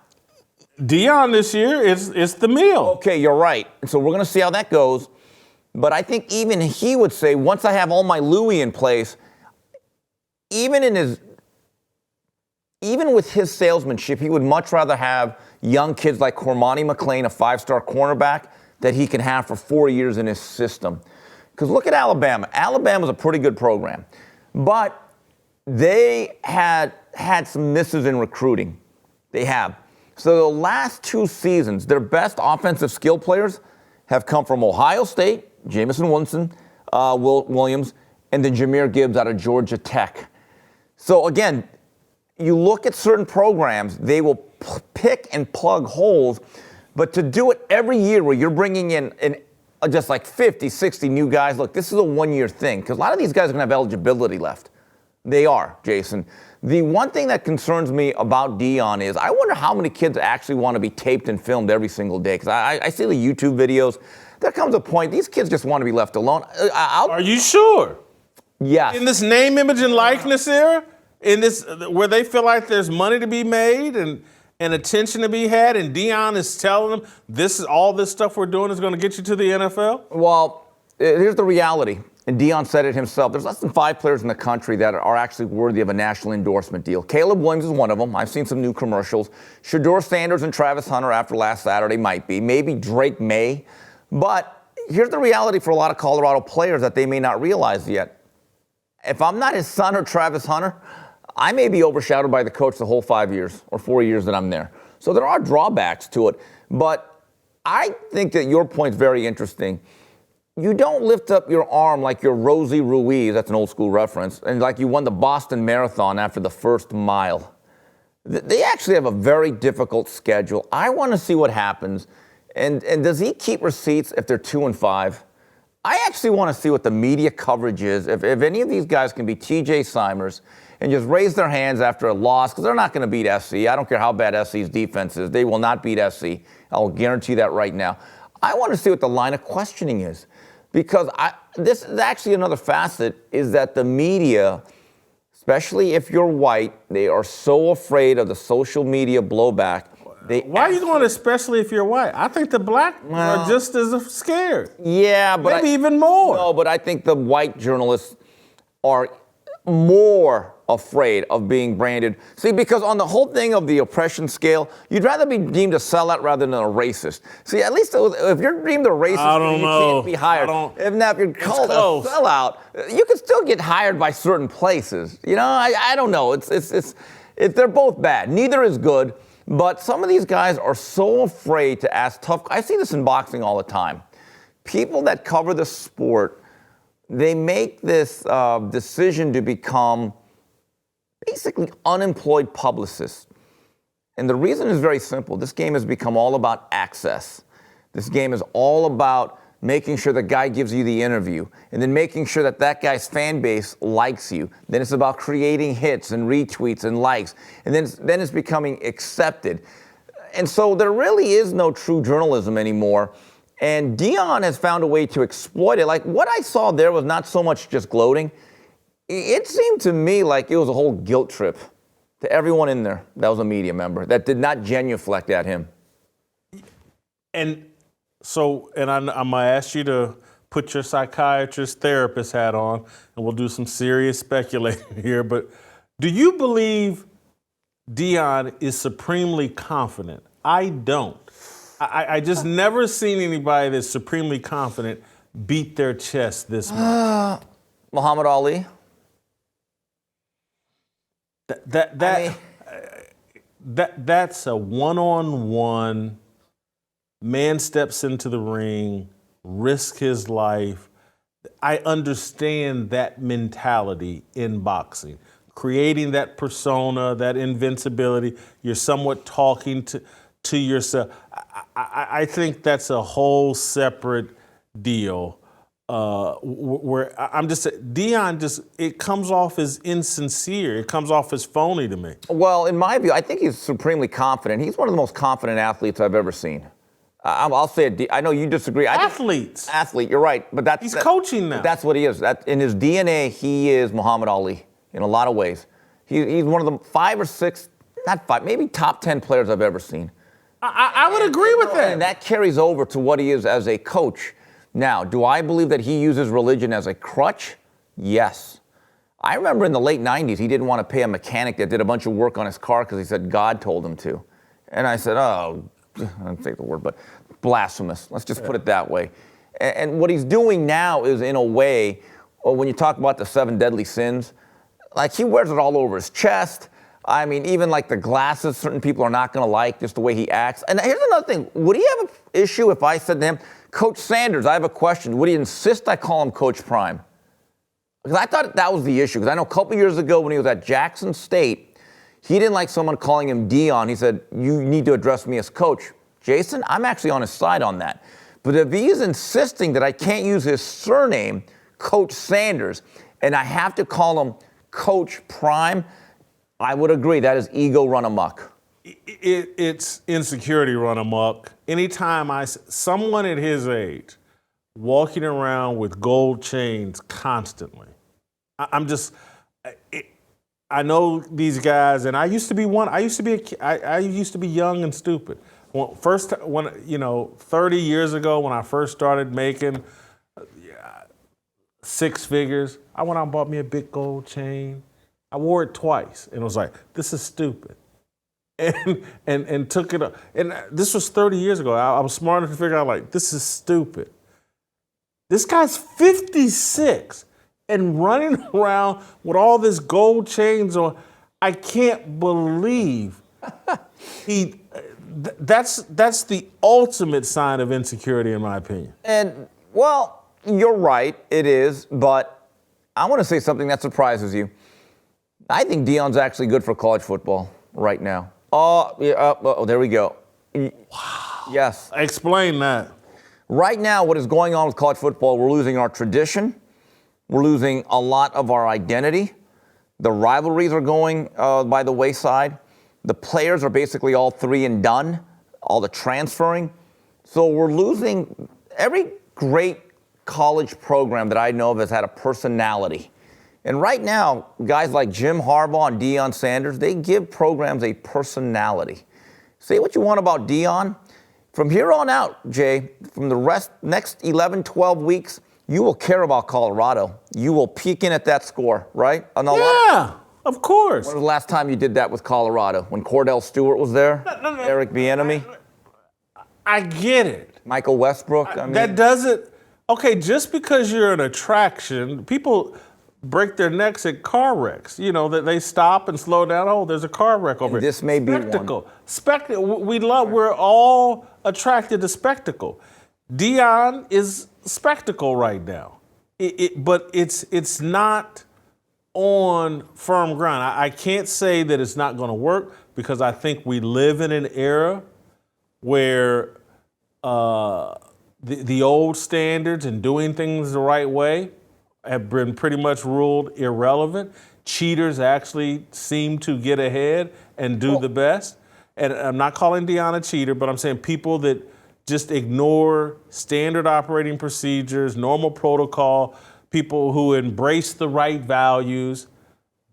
Deion this year, it's the meal. okay, you're right. So we're going to see how that goes. But I think even he would say, once I have all my Louis in place, even with his salesmanship, he would much rather have young kids like Cormani McClain, a 5-star cornerback, that he can have for 4 years in his system. Because look at Alabama. Alabama's a pretty good program. But they had some misses in recruiting. They have. So the last 2 seasons, their best offensive skill players have come from Ohio State, Jamison Williams, and then Jahmyr Gibbs out of Georgia Tech. So again, you look at certain programs, they will pick and plug holes, but to do it every year where you're bringing in just like 50, 60 new guys, look, this is a 1-year thing, because a lot of these guys are going to have eligibility left. They are, Jason. The one thing that concerns me about Deion is I wonder how many kids actually want to be taped and filmed every single day, because I see the YouTube videos. There comes a point, these kids just want to be left alone. Are you sure? Yes. In this name, image, and likeness era, in this where they feel like there's money to be made and attention to be had, and Deion is telling them all this stuff we're doing is going to get you to the NFL? Well, here's the reality, and Deion said it himself. There's less than 5 players in the country that are actually worthy of a national endorsement deal. Caleb Williams is one of them. I've seen some new commercials. Shedeur Sanders and Travis Hunter after last Saturday might be. Maybe Drake May. But here's the reality for a lot of Colorado players that they may not realize yet. If I'm not his son or Travis Hunter, I may be overshadowed by the coach the whole 5 years or 4 years that I'm there. So there are drawbacks to it. But I think that your point's very interesting. You don't lift up your arm like you're Rosie Ruiz, that's an old school reference, and like you won the Boston Marathon after the first mile. They actually have a very difficult schedule. I want to see what happens. And does he keep receipts if they're 2 and 5? I actually want to see what the media coverage is. If any of these guys can be TJ Simers and just raise their hands after a loss, because they're not going to beat SC. I don't care how bad SC's defense is. They will not beat SC. I'll guarantee that right now. I want to see what the line of questioning is. Because this is actually another facet, is that the media, especially if you're white, they are so afraid of the social media blowback. Why are you going, especially if you're white? I think the black are just as scared. Yeah, but maybe even more. No, but I think the white journalists are more afraid of being branded. See, because on the whole thing of the oppression scale, you'd rather be deemed a sellout rather than a racist. See, at least if you're deemed a racist, you can't be hired. If you're called a sellout, you can still get hired by certain places. You know, I don't know. They're both bad. Neither is good. But some of these guys are so afraid to ask tough. I see this in boxing all the time. People that cover the sport, they make this decision to become basically unemployed publicists. And the reason is very simple. This game has become all about access. This game is all about making sure the guy gives you the interview and then making sure that guy's fan base likes you. Then it's about creating hits and retweets and likes. And then it's becoming accepted. And so there really is no true journalism anymore. And Deion has found a way to exploit it. Like, what I saw there was not so much just gloating. It seemed to me like it was a whole guilt trip to everyone in there that was a media member that did not genuflect at him. And so, I'm going to ask you to put your psychiatrist therapist hat on, and we'll do some serious speculating here. But Do you believe Deion is supremely confident? I don't. I just never seen anybody that's supremely confident beat their chest this much. Muhammad Ali. That's a one-on-one. Man steps into the ring, risk his life. I understand that mentality in boxing. Creating that persona, that invincibility. You're somewhat talking to yourself. I think that's a whole separate deal. Where I'm just Deion it comes off as insincere. It comes off as phony to me. Well, in my view, I think he's supremely confident. He's one of the most confident athletes I've ever seen. I'll say it. I know you disagree. Athlete, you're right, but he's coaching now. That's what he is. That in his DNA, he is Muhammad Ali in a lot of ways. He's one of the 5 or 6, not 5, maybe top 10 players I've ever seen. I would agree with that. And that carries over to what he is as a coach. Now, do I believe that he uses religion as a crutch? Yes. I remember in the late 90s, he didn't want to pay a mechanic that did a bunch of work on his car because he said God told him to. And I said, I don't take the word, but blasphemous. Let's just put it that way. And what he's doing now is, in a way, when you talk about the 7 deadly sins, like he wears it all over his chest. I mean, even like the glasses, certain people are not going to like just the way he acts. And here's another thing. Would he have an issue if I said to him, Coach Sanders, I have a question. Would he insist I call him Coach Prime? Because I thought that was the issue. Because I know a couple years ago when he was at Jackson State, he didn't like someone calling him Deion. He said, you need to address me as coach. Jason, I'm actually on his side on that. But if he is insisting that I can't use his surname, Coach Sanders, and I have to call him Coach Prime, I would agree. That is ego run amok. It's insecurity run amok. Anytime someone at his age walking around with gold chains constantly, I know these guys, and I used to be one. I used to be young and stupid. 30 years ago when I first started making 6 figures, I went out and bought me a big gold chain. I wore it twice and was like, this is stupid. And took it up. And this was 30 years ago. I was smart enough to figure out, like, this is stupid. This guy's 56 and running around with all this gold chains on. I can't believe that's the ultimate sign of insecurity, in my opinion. And, well, you're right, it is, but I want to say something that surprises you. I think Deion's actually good for college football right now. There we go. Wow. Yes. Explain that. Right now, what is going on with college football, we're losing our tradition. We're losing a lot of our identity. The rivalries are going by the wayside. The players are basically all 3 and done, all the transferring. So we're losing. Every great college program that I know of has had a personality. And right now, guys like Jim Harbaugh and Deion Sanders, they give programs a personality. Say what you want about Deion. From here on out, Jay, from the next 11, 12 weeks, you will care about Colorado. You will peek in at that score, right? Yeah, of course. When was the last time you did that with Colorado? When Cordell Stewart was there? No. Eric Bieniemy? I get it. Michael Westbrook? That doesn't... Okay, just because you're an attraction, people break their necks at car wrecks. You know, that they stop and slow down. Oh, there's a car wreck over here. This may be one. Spectacle. We're all attracted to spectacle. Deion is spectacle right now. But it's not on firm ground. I can't say that it's not going to work because I think we live in an era where the old standards and doing things the right way have been pretty much ruled irrelevant. Cheaters actually seem to get ahead and do the best. And I'm not calling Deion a cheater, but I'm saying people that just ignore standard operating procedures, normal protocol, people who embrace the right values,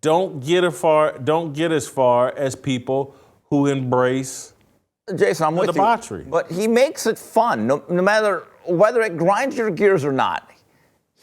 don't get as far as people who embrace Jason, I'm with debauchery. You. But he makes it fun, no matter whether it grinds your gears or not.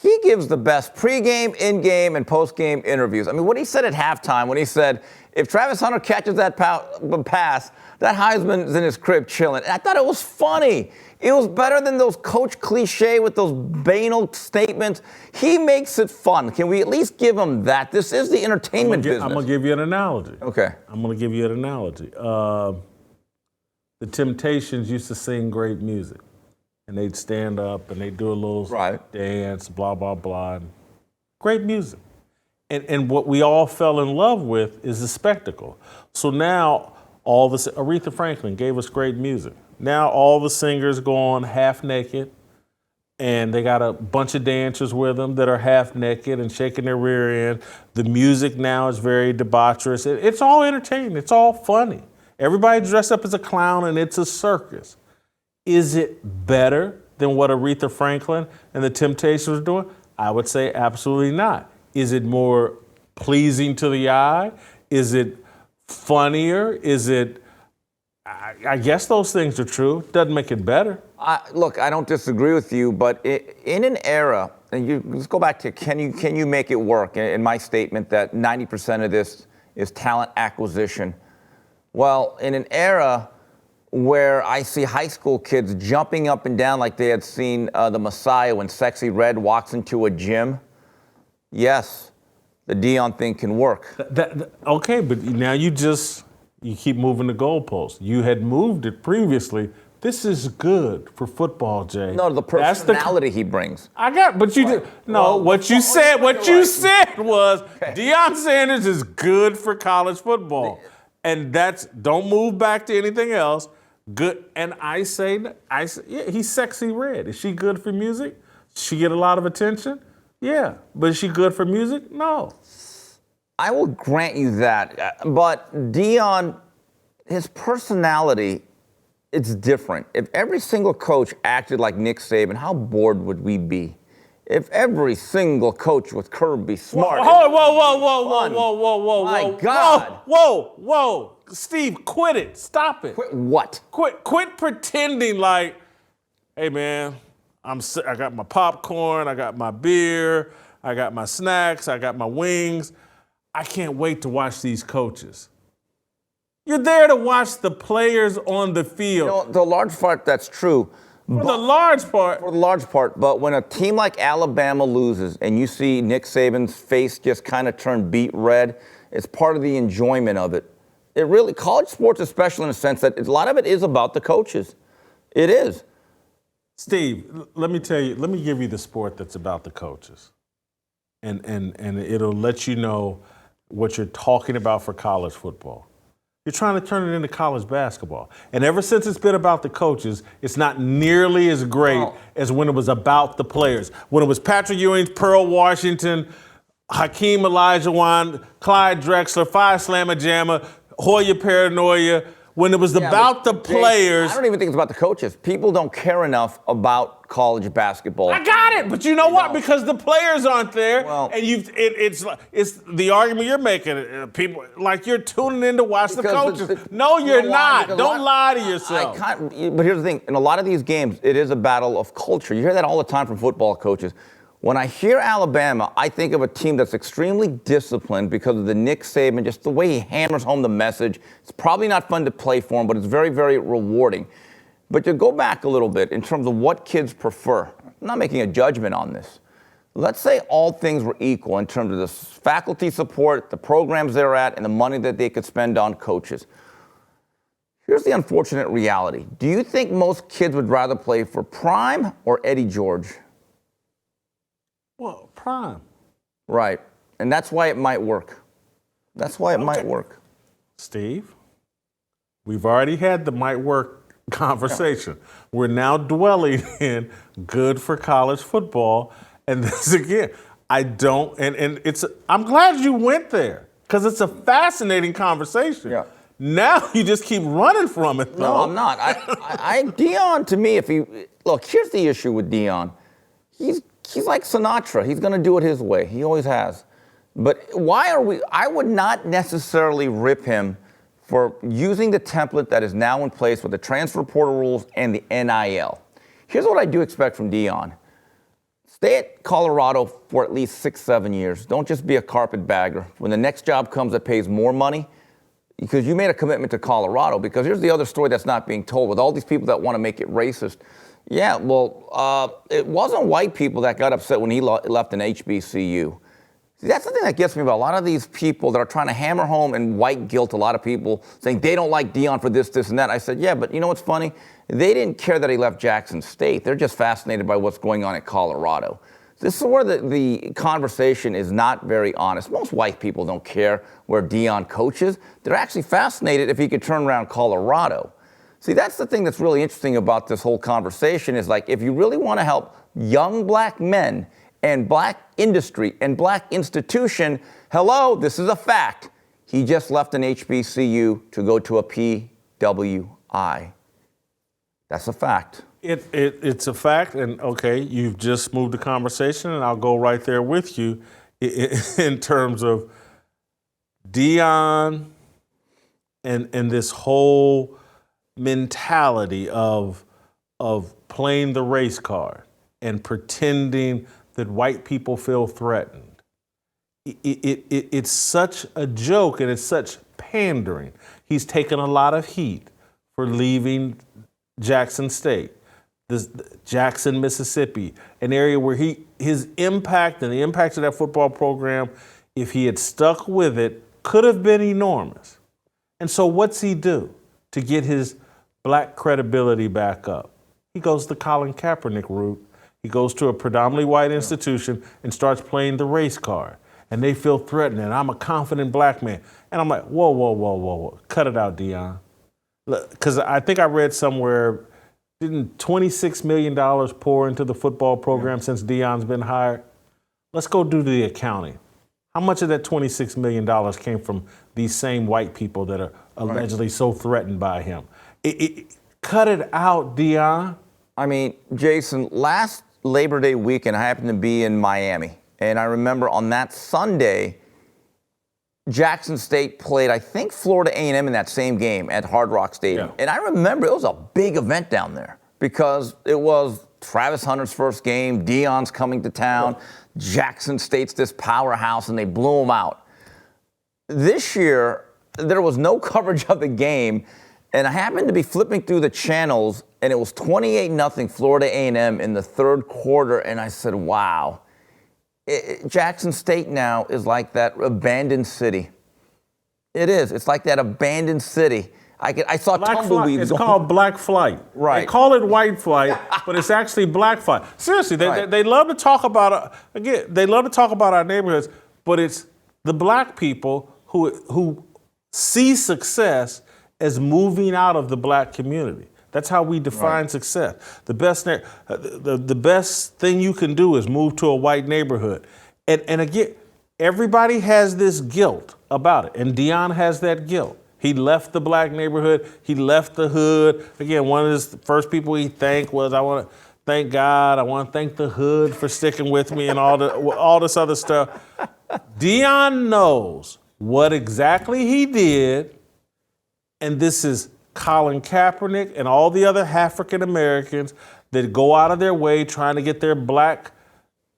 he gives the best pregame, in-game, and post-game interviews. I mean, what he said at halftime when he said, if Travis Hunter catches that pass, that Heisman's in his crib chilling. And I thought it was funny. It was better than those coach cliche with those banal statements. He makes it fun. Can we at least give him that? This is the entertainment business. I'm going to give you an analogy. Okay. I'm going to give you an analogy. The Temptations used to sing great music. And they'd stand up and they'd do a little dance, blah, blah, blah. Great music. And what we all fell in love with is the spectacle. So now Aretha Franklin gave us great music. Now all the singers go on half naked and they got a bunch of dancers with them that are half naked and shaking their rear end. The music now is very debaucherous. It's all entertaining. It's all funny. Everybody dressed up as a clown and it's a circus. Is it better than what Aretha Franklin and the Temptations were doing? I would say absolutely not. Is it more pleasing to the eye? Is it funnier? Is it, I guess those things are true. Doesn't make it better. Look, I don't disagree with you, but in an era, and let's go back to can you make it work? In my statement that 90% of this is talent acquisition. Well, in an era where I see high school kids jumping up and down like they had seen the Messiah when Sexy Red walks into a gym, yes, the Deion thing can work. Okay, but now you keep moving the goalpost. You had moved it previously. This is good for football, Jay. No, the personality he brings. But you did. No, well, what you said was Deion Sanders is good for college football. And don't move back to anything else. Good. And I say, yeah, he's Sexy Red. Is she good for music? She get a lot of attention? Yeah. But is she good for music? No. I will grant you that. But Deion, his personality, it's different. If every single coach acted like Nick Saban, how bored would we be? If every single coach with Kirby Smart. Whoa. My God. Whoa. Steve, quit it. Stop it. Quit what? Quit pretending like, hey, man, I got my popcorn, I got my beer, I got my snacks, I got my wings. I can't wait to watch these coaches. You're there to watch the players on the field. You know, the large part, that's true. For the large part, but when a team like Alabama loses and you see Nick Saban's face just kind of turn beet red, it's part of the enjoyment of it. It really, college sports, especially in the sense that a lot of it is about the coaches. It is. Steve, let me give you the sport that's about the coaches. And it'll let you know what you're talking about for college football. You're trying to turn it into college basketball. And ever since it's been about the coaches, it's not nearly as great as when it was about the players. When it was Patrick Ewing, Pearl Washington, Hakeem Olajuwon, Clyde Drexler, Phi Slamma Jamma, Hoya Paranoia. When it was about the players. I don't even think it's about the coaches. People don't care enough about college basketball. I got it, but you know what? Because the players aren't there, and it's the argument you're making. People like you're tuning in to watch the coaches. No, you're not. Don't lie to yourself. But here's the thing: in a lot of these games, it is a battle of culture. You hear that all the time from football coaches. When I hear Alabama, I think of a team that's extremely disciplined because of the Nick Saban, just the way he hammers home the message. It's probably not fun to play for him, but it's very, very rewarding. But to go back a little bit in terms of what kids prefer, I'm not making a judgment on this. Let's say all things were equal in terms of the faculty support, the programs they're at, and the money that they could spend on coaches. Here's the unfortunate reality. Do you think most kids would rather play for Prime or Eddie George? Well, Prime. Right. And that's why it might work. That's why it might work. Steve, we've already had the might work conversation. Yeah. We're now dwelling in good for college football. And this again, I'm glad you went there because it's a fascinating conveson. Yeah. Now you just keep running from it, though. No, I'm not. Deion, to me, here's the issue with Deion. He's like Sinatra. He's going to do it his way. He always has. But I would not necessarily rip him for using the template that is now in place with the transfer portal rules and the NIL. Here's what I do expect from Deion. Stay at Colorado for at least 6-7 years. Don't just be a carpetbagger. When the next job comes that pays more money, because you made a commitment to Colorado, because here's the other story that's not being told with all these people that want to make it racist. Yeah, well, it wasn't white people that got upset when he left an HBCU. See, that's the thing that gets me about a lot of these people that are trying to hammer home and white guilt a lot of people, saying they don't like Deion for this, and that. I said, yeah, but you know what's funny? They didn't care that he left Jackson State. They're just fascinated by what's going on at Colorado. This is where the conversation is not very honest. Most white people don't care where Deion coaches. They're actually fascinated if he could turn around Colorado. See, that's the thing that's really interesting about this whole conversation is like, if you really want to help young black men and black industry and black institution, hello, this is a fact. He just left an HBCU to go to a PWI. That's a fact. It's a fact, and okay, you've just moved the conversation, and I'll go right there with you in terms of Deion and this whole mentality of playing the race card and pretending that white people feel threatened. It's such a joke and it's such pandering. He's taken a lot of heat for leaving Jackson State, Jackson, Mississippi, an area where his impact and the impact of that football program, if he had stuck with it, could have been enormous. And so what's he do to get his black credibility back up? He goes the Colin Kaepernick route. He goes to a predominantly white institution and starts playing the race card. And they feel threatened, and I'm a confident black man. And I'm like, whoa. Cut it out, Deion. Because I think I read somewhere, didn't $26 million pour into the football program since Deion's been hired? Let's go do the accounting. How much of that $26 million came from these same white people that are allegedly so threatened by him? Cut it out, Deion. I mean, Jason, last Labor Day weekend, I happened to be in Miami. And I remember on that Sunday, Jackson State played, I think, Florida A&M in that same game at Hard Rock Stadium. Yeah. And I remember it was a big event down there because it was Travis Hunter's first game, Deion's coming to town, Jackson State's this powerhouse, and they blew him out. This year, there was no coverage of the game, and I happened to be flipping through the channels, and it was 28-0 Florida A&M in the third quarter, and I said, wow. Jackson State now is like that abandoned city. It is. It's like that abandoned city. I saw tumbleweeds. It's called black flight. Right. They call it white flight, but it's actually black flight. Seriously, they love to talk about they love to talk about our neighborhoods, but it's the black people who see success as moving out of the black community. That's how we define success. The best thing you can do is move to a white neighborhood. And again, everybody has this guilt about it. And Deion has that guilt. He left the black neighborhood. He left the hood. Again, one of his first people he thanked was, I want to thank God. I want to thank the hood for sticking with me and all this other stuff. Deion knows what exactly he did. And this is Colin Kaepernick and all the other African Americans that go out of their way trying to get their black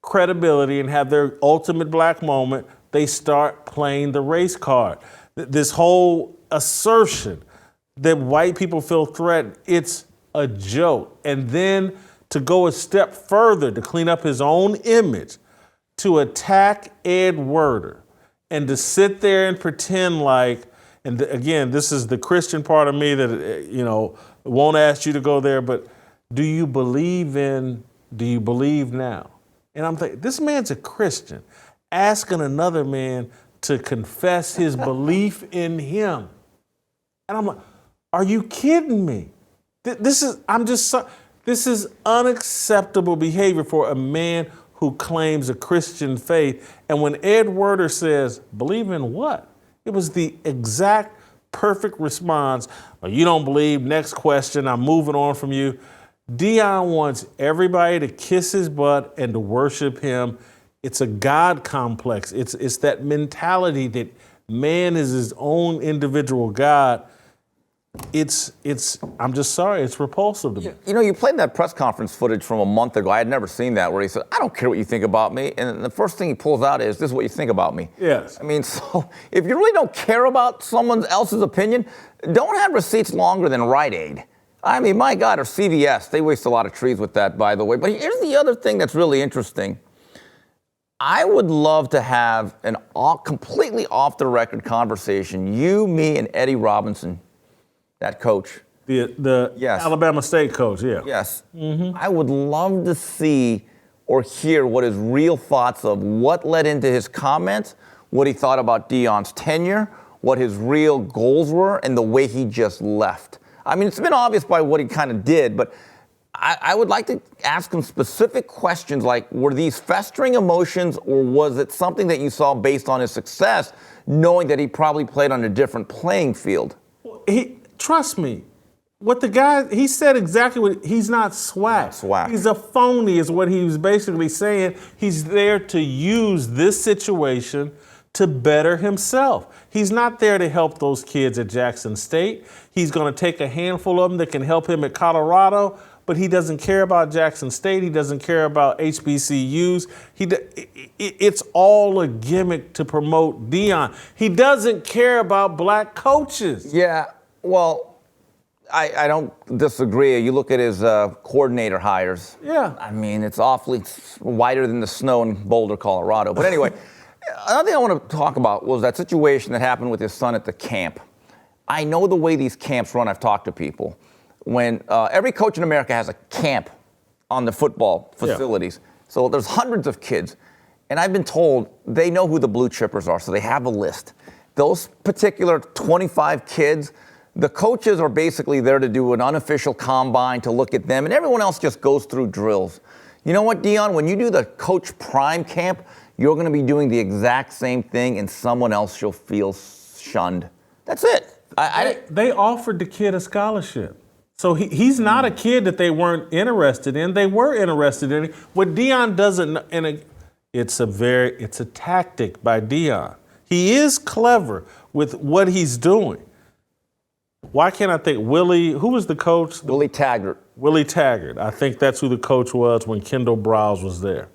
credibility and have their ultimate black moment. They start playing the race card. This whole assertion that white people feel threatened, it's a joke. And then to go a step further to clean up his own image, to attack Ed Werder and to sit there and pretend like, and again, this is the Christian part of me that, won't ask you to go there, but do you believe now? And I'm thinking, this man's a Christian asking another man to confess his belief in him. And I'm like, are you kidding me? This is unacceptable behavior for a man who claims a Christian faith. And when Ed Werder says, believe in what? It was the exact perfect response. You don't believe, next question, I'm moving on from you. Deion wants everybody to kiss his butt and to worship him. It's a God complex. It's that mentality that man is his own individual God. I'm just sorry, it's repulsive to me. You know, you played that press conference footage from a month ago. I had never seen that, where he said, I don't care what you think about me. And the first thing he pulls out is, this is what you think about me. Yes. I mean, so if you really don't care about someone else's opinion, don't have receipts longer than Rite Aid. I mean, my God, or CVS. They waste a lot of trees with that, by the way. But here's the other thing that's really interesting. I would love to have an completely off-the-record conversation, you, me, and Eddie Robinson, that coach. The Yes. Alabama State coach, yeah. Yes. Mm-hmm. I would love to see or hear what his real thoughts of what led into his comments, what he thought about Deion's tenure, what his real goals were, and the way he just left. I mean, it's been obvious by what he kind of did, but I would like to ask him specific questions like, were these festering emotions, or was it something that you saw based on his success, knowing that he probably played on a different playing field? Trust me, what the guy, he said exactly what, he's not swag. He's a phony is what he was basically saying. He's there to use this situation to better himself. He's not there to help those kids at Jackson State. He's going to take a handful of them that can help him at Colorado, but he doesn't care about Jackson State. He doesn't care about HBCUs. It's all a gimmick to promote Deion. He doesn't care about black coaches. Yeah, well, I don't disagree. You look at his coordinator hires. Yeah. I mean, it's awfully whiter than the snow in Boulder, Colorado. But anyway, another thing I want to talk about was that situation that happened with his son at the camp. I know the way these camps run. I've talked to people. When every coach in America has a camp on the football facilities. Yeah. So there's hundreds of kids. And I've been told they know who the blue chippers are, so they have a list. Those particular 25 kids, the coaches are basically there to do an unofficial combine to look at them, and everyone else just goes through drills. You know what, Deion? When you do the Coach Prime camp, you're going to be doing the exact same thing, and someone else will feel shunned. That's it. They offered the kid a scholarship. So he's not a kid that they weren't interested in. They were interested in it. What Deion doesn't, and it's a tactic by Deion. He is clever with what he's doing. Why can't I think who was the coach? Willie Taggart. Willie Taggart. I think that's who the coach was when Kendall Browse was there.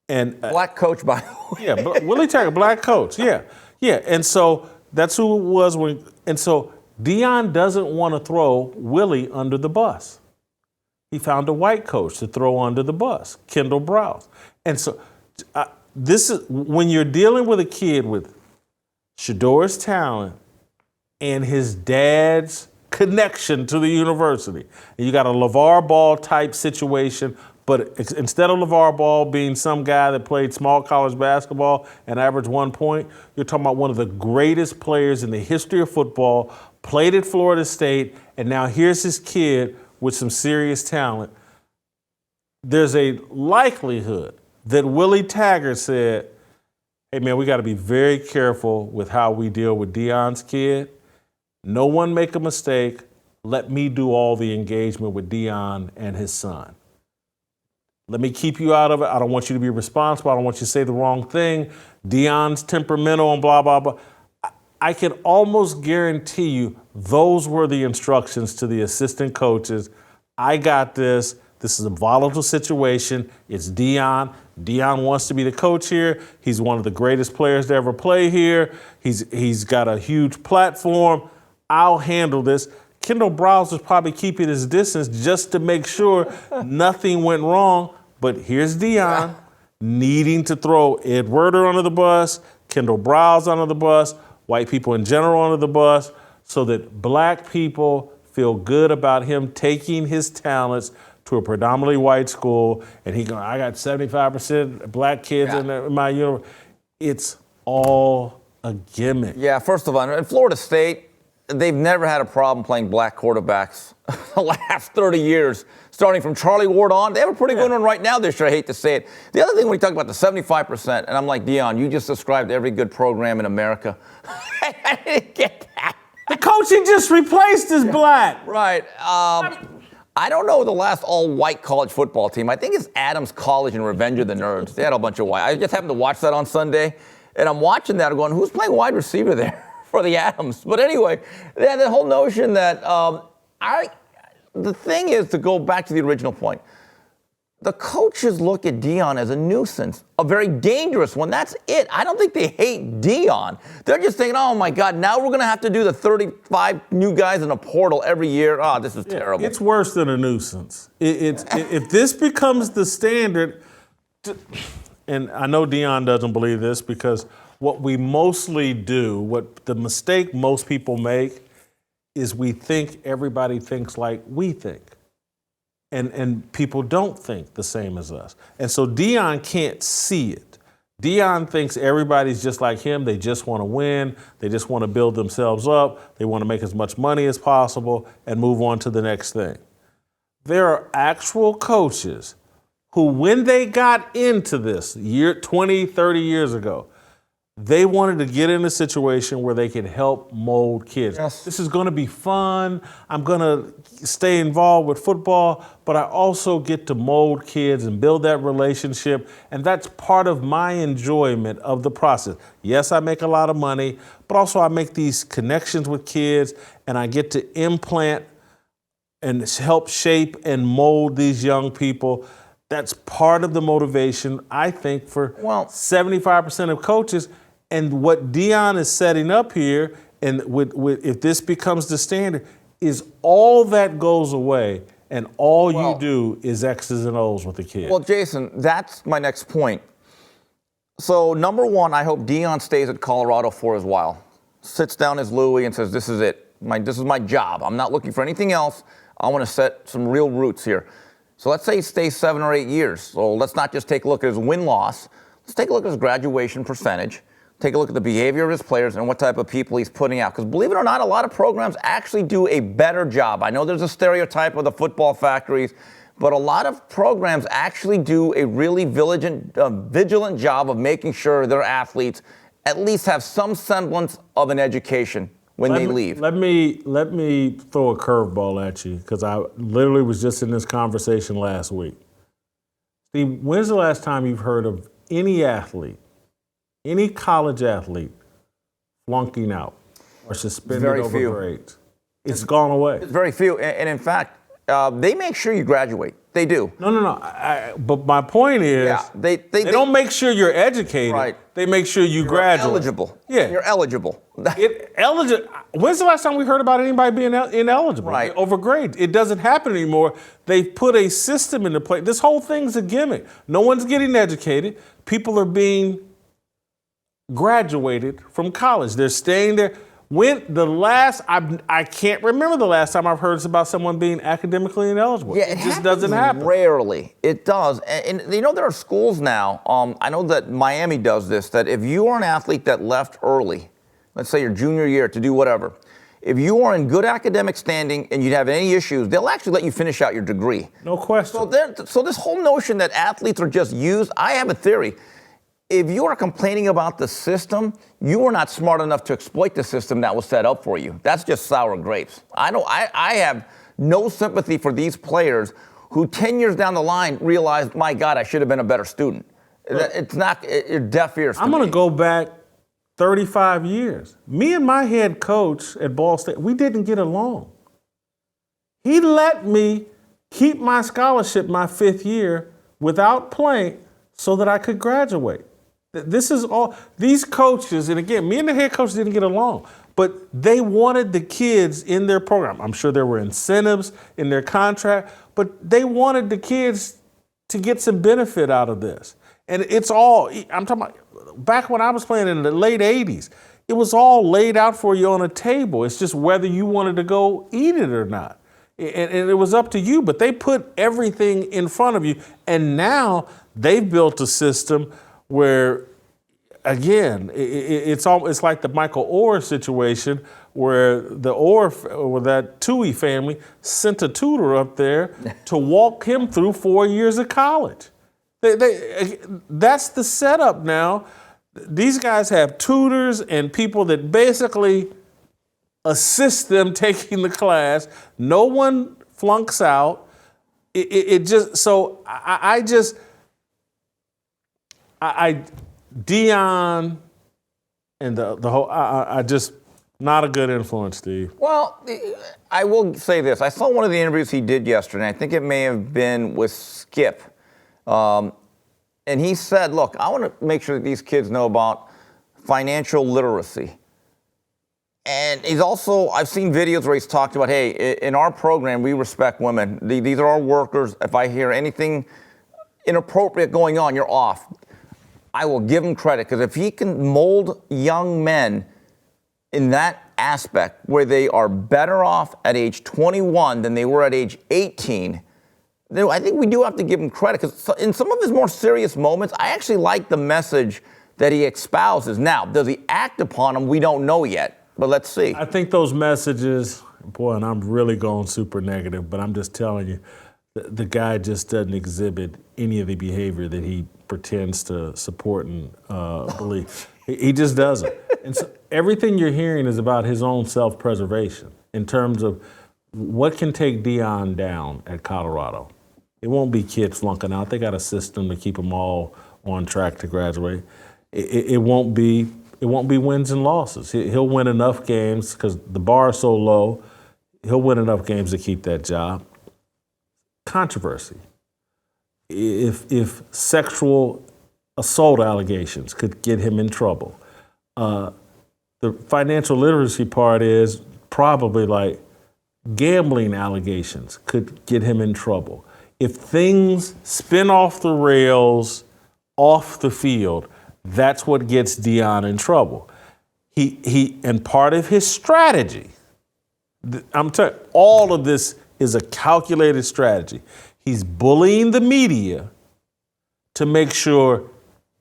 And black coach, by the way. Yeah, Willie Taggart, black coach. Yeah. And so that's who it was when. And so Deion doesn't want to throw Willie under the bus. He found a white coach to throw under the bus, Kendall Browse. And so this is when you're dealing with a kid with Shador's talent and his dad's connection to the university. And you got a LeVar Ball type situation, but instead of LeVar Ball being some guy that played small college basketball and averaged 1 point, you're talking about one of the greatest players in the history of football, played at Florida State, and now here's this kid with some serious talent. There's a likelihood that Willie Taggart said, hey man, we got to be very careful with how we deal with Deion's kid. No one make a mistake. Let me do all the engagement with Deion and his son. Let me keep you out of it. I don't want you to be responsible. I don't want you to say the wrong thing. Deion's temperamental and blah, blah, blah. I can almost guarantee you those were the instructions to the assistant coaches. I got this. This is a volatile situation. It's Deion. Deion wants to be the coach here. He's one of the greatest players to ever play here. He's got a huge platform. I'll handle this. Kendall Browse was probably keeping his distance just to make sure nothing went wrong. But here's Deion needing to throw Ed Werder under the bus, Kendall Browse under the bus, white people in general under the bus, so that black people feel good about him taking his talents to a predominantly white school. And I got 75% black kids in my university. It's all a gimmick. Yeah, first of all, in Florida State, they've never had a problem playing black quarterbacks the last 30 years, starting from Charlie Ward on. They have a pretty good one right now this year, I hate to say it. The other thing when you talk about the 75%, and I'm like, Deion, you just described every good program in America. I didn't get that. The coach he just replaced is black. Right. I don't know the last all-white college football team. I think it's Adams College and Revenge of the Nerds. They had a bunch of white. I just happened to watch that on Sunday, and I'm watching that. I'm going, who's playing wide receiver there for the Adams. But anyway, the whole notion that the thing is, to go back to the original point, the coaches look at Deion as a nuisance, a very dangerous one. That's it. I don't think they hate Deion. They're just thinking, oh my God, now we're going to have to do the 35 new guys in a portal every year. Oh, this is terrible. It's worse than a nuisance. If this becomes the standard, and I know Deion doesn't believe this, because what we mostly do, what the mistake most people make, is we think everybody thinks like we think. And people don't think the same as us. And so Deion can't see it. Deion thinks everybody's just like him. They just want to win. They just want to build themselves up. They want to make as much money as possible and move on to the next thing. There are actual coaches who, when they got into this 20, 30 years ago, they wanted to get in a situation where they could help mold kids. Yes. This is going to be fun. I'm going to stay involved with football, but I also get to mold kids and build that relationship. And that's part of my enjoyment of the process. Yes, I make a lot of money, but also I make these connections with kids, and I get to implant and help shape and mold these young people. That's part of the motivation, I think, for 75% of coaches. And what Deion is setting up here, and if this becomes the standard, is all that goes away, and all you do is X's and O's with the kid. Well, Jason, that's my next point. So, number one, I hope Deion stays at Colorado for a while. Sits down as Louis and says, this is it. This is my job. I'm not looking for anything else. I want to set some real roots here. So let's say he stays 7 or 8 years. So let's not just take a look at his win-loss. Let's take a look at his graduation percentage. Take a look at the behavior of his players and what type of people he's putting out. Because believe it or not, a lot of programs actually do a better job. I know there's a stereotype of the football factories, but a lot of programs actually do a really vigilant job of making sure their athletes at least have some semblance of an education when they leave. Let me throw a curveball at you, because I literally was just in this conversation last week. Steve, when's the last time you've heard of any athlete, any college athlete, flunking out or suspended over grades? It's gone away. It's very few. And in fact, they make sure you graduate. They do. No. But my point is, they don't make sure you're educated. Right. They make sure you graduate. Eligible. Yeah. You're eligible. When's the last time we heard about anybody being ineligible? Right. Over grades? It doesn't happen anymore. They've put a system into place. This whole thing's a gimmick. No one's getting educated. People are being graduated from college. They're staying there. I can't remember the last time I've heard about someone being academically ineligible. Yeah, it just doesn't happen. Rarely. It does. And you know, there are schools now, I know that Miami does this, that if you are an athlete that left early, let's say your junior year to do whatever, if you are in good academic standing and you have any issues, they'll actually let you finish out your degree. No question. So this whole notion that athletes are just used, I have a theory. If you are complaining about the system, you were not smart enough to exploit the system that was set up for you. That's just sour grapes. I have no sympathy for these players who 10 years down the line realized, my God, I should have been a better student. It's not, you're deaf ears. I'm going to go back 35 years. Me and my head coach at Ball State, we didn't get along. He let me keep my scholarship my 5th year without playing so that I could graduate. This is all, these coaches, and again, me and the head coach didn't get along, but they wanted the kids in their program. I'm sure there were incentives in their contract, but they wanted the kids to get some benefit out of this. And it's all, I'm talking about back when I was playing in the late 80s, it was all laid out for you on a table. It's just whether you wanted to go eat it or not. And it was up to you, but they put everything in front of you. And now they've built a system where, again, it's like the Michael Orr situation, where that Toohey family sent a tutor up there to walk him through 4 years of college. That's the setup now. These guys have tutors and people that basically assist them taking the class. No one flunks out. Deion and the whole, Not a good influence, Steve. Well, I will say this. I saw one of the interviews he did yesterday. I think it may have been with Skip. And he said, look, I want to make sure that these kids know about financial literacy. And he's also, I've seen videos where he's talked about, hey, in our program, we respect women. These are our workers. If I hear anything inappropriate going on, you're off. I will give him credit, because if he can mold young men in that aspect where they are better off at age 21 than they were at age 18, then I think we do have to give him credit, because in some of his more serious moments, I actually like the message that he espouses. Now, does he act upon them? We don't know yet. But let's see. I think those messages, boy, and I'm really going super negative, but I'm just telling you, the guy just doesn't exhibit any of the behavior that he pretends to support and believe. He just doesn't. And so everything you're hearing is about his own self-preservation in terms of what can take Deion down at Colorado. It won't be kids flunking out. They got a system to keep them all on track to graduate. It won't be wins and losses. He'll win enough games because the bar is so low. He'll win enough games to keep that job. Controversy. If sexual assault allegations could get him in trouble, the financial literacy part is probably like gambling allegations could get him in trouble. If things spin off the rails, off the field, that's what gets Deion in trouble. And part of his strategy, I'm telling you, all of this is a calculated strategy. He's bullying the media to make sure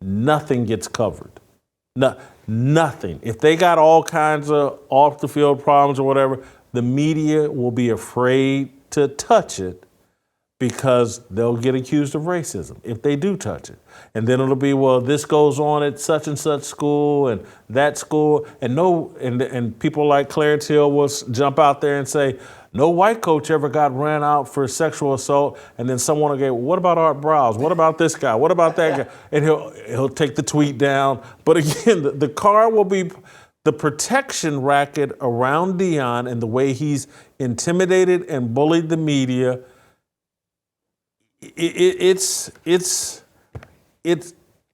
nothing gets covered. Nothing. If they got all kinds of off the field problems or whatever, the media will be afraid to touch it, because they'll get accused of racism if they do touch it. And then it'll be, well, this goes on at such and such school and that school. And people like Clarence Hill will jump out there and say, no white coach ever got ran out for sexual assault. And then someone will go, what about Art Browse? What about this guy? What about that guy? And he'll take the tweet down. But again, the car will be the protection racket around Deion and the way he's intimidated and bullied the media.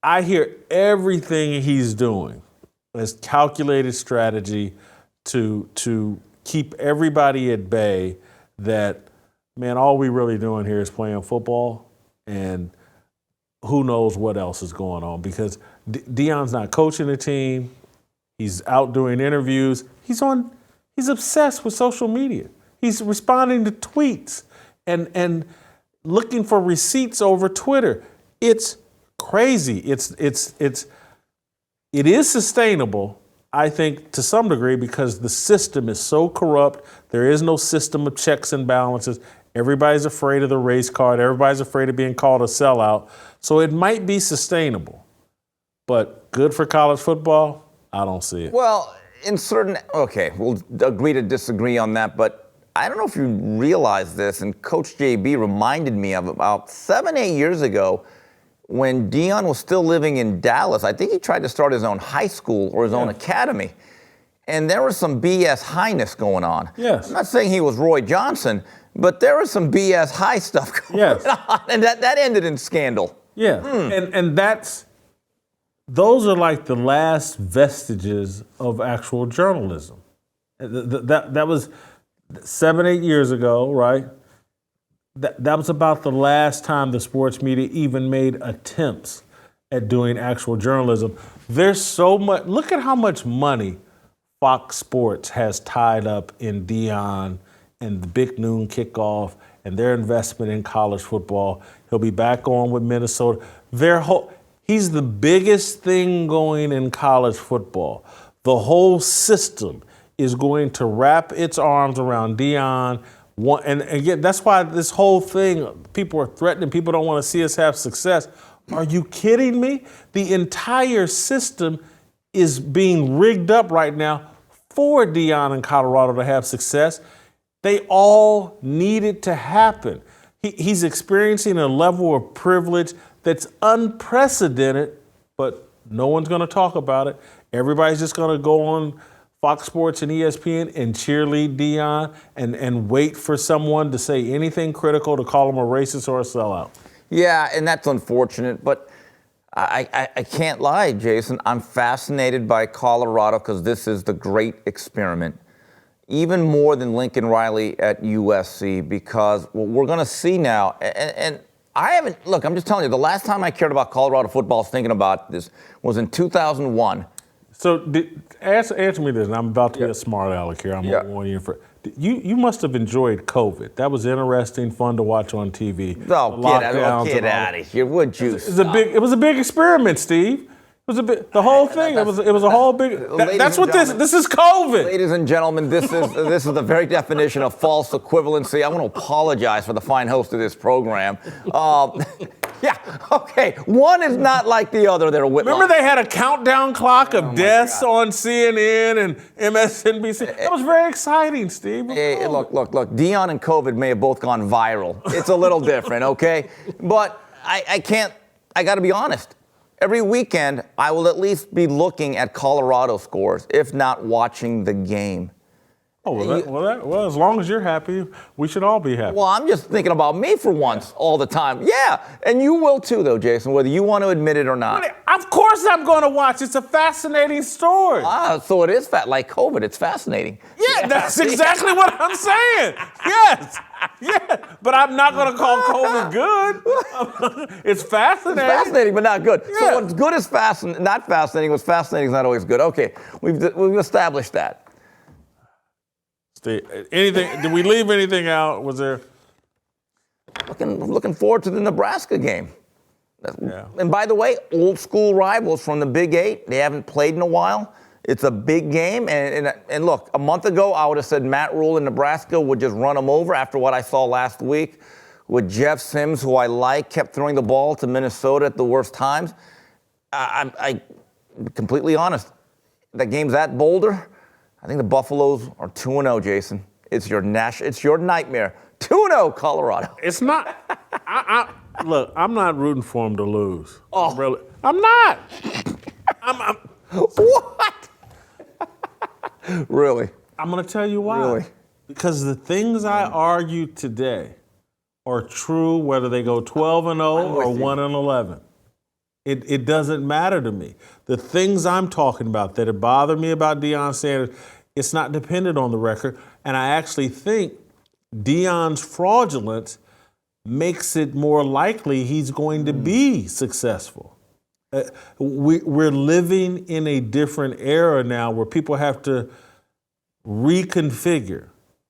I hear everything he's doing as calculated strategy to keep everybody at bay. That, man, all we really doing here is playing football, and who knows what else is going on, because Deion's not coaching the team. He's out doing interviews. He's obsessed with social media. He's responding to tweets and looking for receipts over Twitter. It's crazy. It is sustainable, I think, to some degree, because the system is so corrupt. There is no system of checks and balances. Everybody's afraid of the race card. Everybody's afraid of being called a sellout. So it might be sustainable, but good for college football? I don't see it. Well, we'll agree to disagree on that, but I don't know if you realize this, and Coach JB reminded me of about 7-8 years ago when Deion was still living in Dallas. I think he tried to start his own high school or his own academy. And there was some BS highness going on. Yes. I'm not saying he was Roy Johnson, but there was some BS high stuff going on. And that ended in scandal. Yeah. And those are like the last vestiges of actual journalism. That was 7-8 years ago, right? That was about the last time the sports media even made attempts at doing actual journalism. There's so much. Look at how much money Fox Sports has tied up in Deion and the Big Noon Kickoff and their investment in college football. He'll be back on with Minnesota. He's the biggest thing going in college football. The whole system is going to wrap its arms around Deion. And again, that's why this whole thing, people are threatening, people don't want to see us have success. Are you kidding me? The entire system is being rigged up right now for Deion in Colorado to have success. They all need it to happen. He's experiencing a level of privilege that's unprecedented, but no one's going to talk about it. Everybody's just going to go on Fox Sports and ESPN and cheerlead Deion and wait for someone to say anything critical to call him a racist or a sellout. Yeah, and that's unfortunate, but I can't lie, Jason. I'm fascinated by Colorado because this is the great experiment. Even more than Lincoln Riley at USC, because what we're going to see now, and I haven't, look, I'm just telling you, the last time I cared about Colorado football, thinking about this, was in 2001. So answer me this, and I'm about to be a smart aleck here. I'm going to warn you for. You must have enjoyed COVID. That was interesting, fun to watch on TV. Oh, get out of here! Would you? It was a big experiment, Steve. It was the whole thing. It was a whole big. That's what this is. COVID. Ladies and gentlemen, this is the very definition of false equivalency. I want to apologize for the fine host of this program. Yeah, okay. One is not like the other. There, Whitlock. Remember they had a countdown clock of deaths on CNN and MSNBC. That was very exciting, Steve. Hey, look. Deion and COVID may have both gone viral. It's a little different, okay? But I got to be honest. Every weekend, I will at least be looking at Colorado scores, if not watching the game. Oh, well, as long as you're happy, we should all be happy. Well, I'm just thinking about me for once all the time. Yeah, and you will too, though, Jason, whether you want to admit it or not. Of course I'm going to watch. It's a fascinating story. So it is like COVID. It's fascinating. Yeah, that's exactly what I'm saying. Yes. Yeah, but I'm not going to call COVID good. It's fascinating. It's fascinating, but not good. Yeah. So what's good is not fascinating. What's fascinating is not always good. Okay, we've established that. Anything? Did we leave anything out? Was there? Looking forward to the Nebraska game. Yeah. And by the way, old school rivals from the Big Eight. They haven't played in a while. It's a big game. And look, a month ago, I would have said Matt Rule in Nebraska would just run them over after what I saw last week with Jeff Sims, who I like, kept throwing the ball to Minnesota at the worst times. I'm completely honest. That game's at Boulder. I think the Buffaloes are 2-0, Jason. It's your nightmare. 2-0, Colorado. It's not. Look, I'm not rooting for them to lose. Oh, really? I'm not. What? Really? I'm going to tell you why. Really? Because the things I argued today are true whether they go 12-0 or 1-11. It doesn't matter to me. The things I'm talking about that bother me about Deion Sanders, it's not dependent on the record. And I actually think Deion's fraudulence makes it more likely he's going to be successful. We're living in a different era now where people have to reconfigure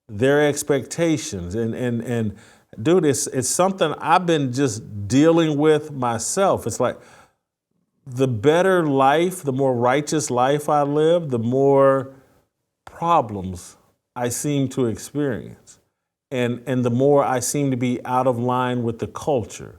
their expectations. And dude, it's something I've been just dealing with myself. It's like, the better life, the more righteous life I live, the more problems I seem to experience. And the more I seem to be out of line with the culture.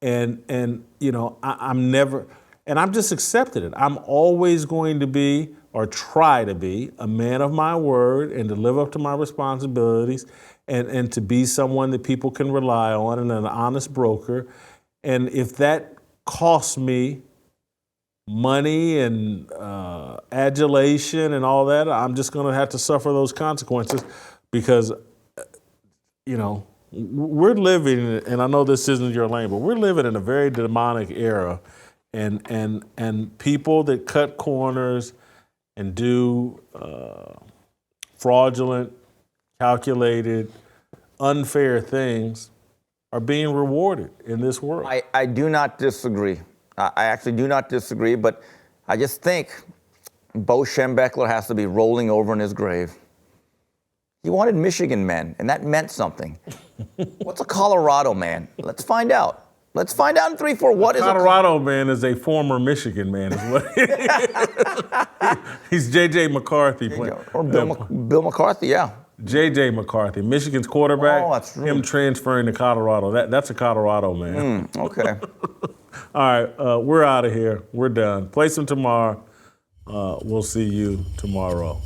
And you know, I'm never, and I've just accepted it. I'm always going to be, or try to be, a man of my word and to live up to my responsibilities and to be someone that people can rely on and an honest broker. And if that costs me money and adulation and all that, I'm just going to have to suffer those consequences because, you know, we're living, and I know this isn't your lane, but we're living in a very demonic era, and people that cut corners and do fraudulent, calculated, unfair things are being rewarded in this world. I do not disagree. I actually do not disagree, but I just think Bo Schembechler has to be rolling over in his grave. He wanted Michigan men, and that meant something. What's a Colorado man? Let's find out. Let's find out in 3-4. What is a Colorado man is a former Michigan man, is what he's J.J. McCarthy. Or Bill McCarthy, yeah. J.J. McCarthy, Michigan's quarterback. Oh, that's true. Him transferring to Colorado. That's a Colorado man. Okay. All right, we're out of here. We're done. Play some tomorrow. We'll see you tomorrow.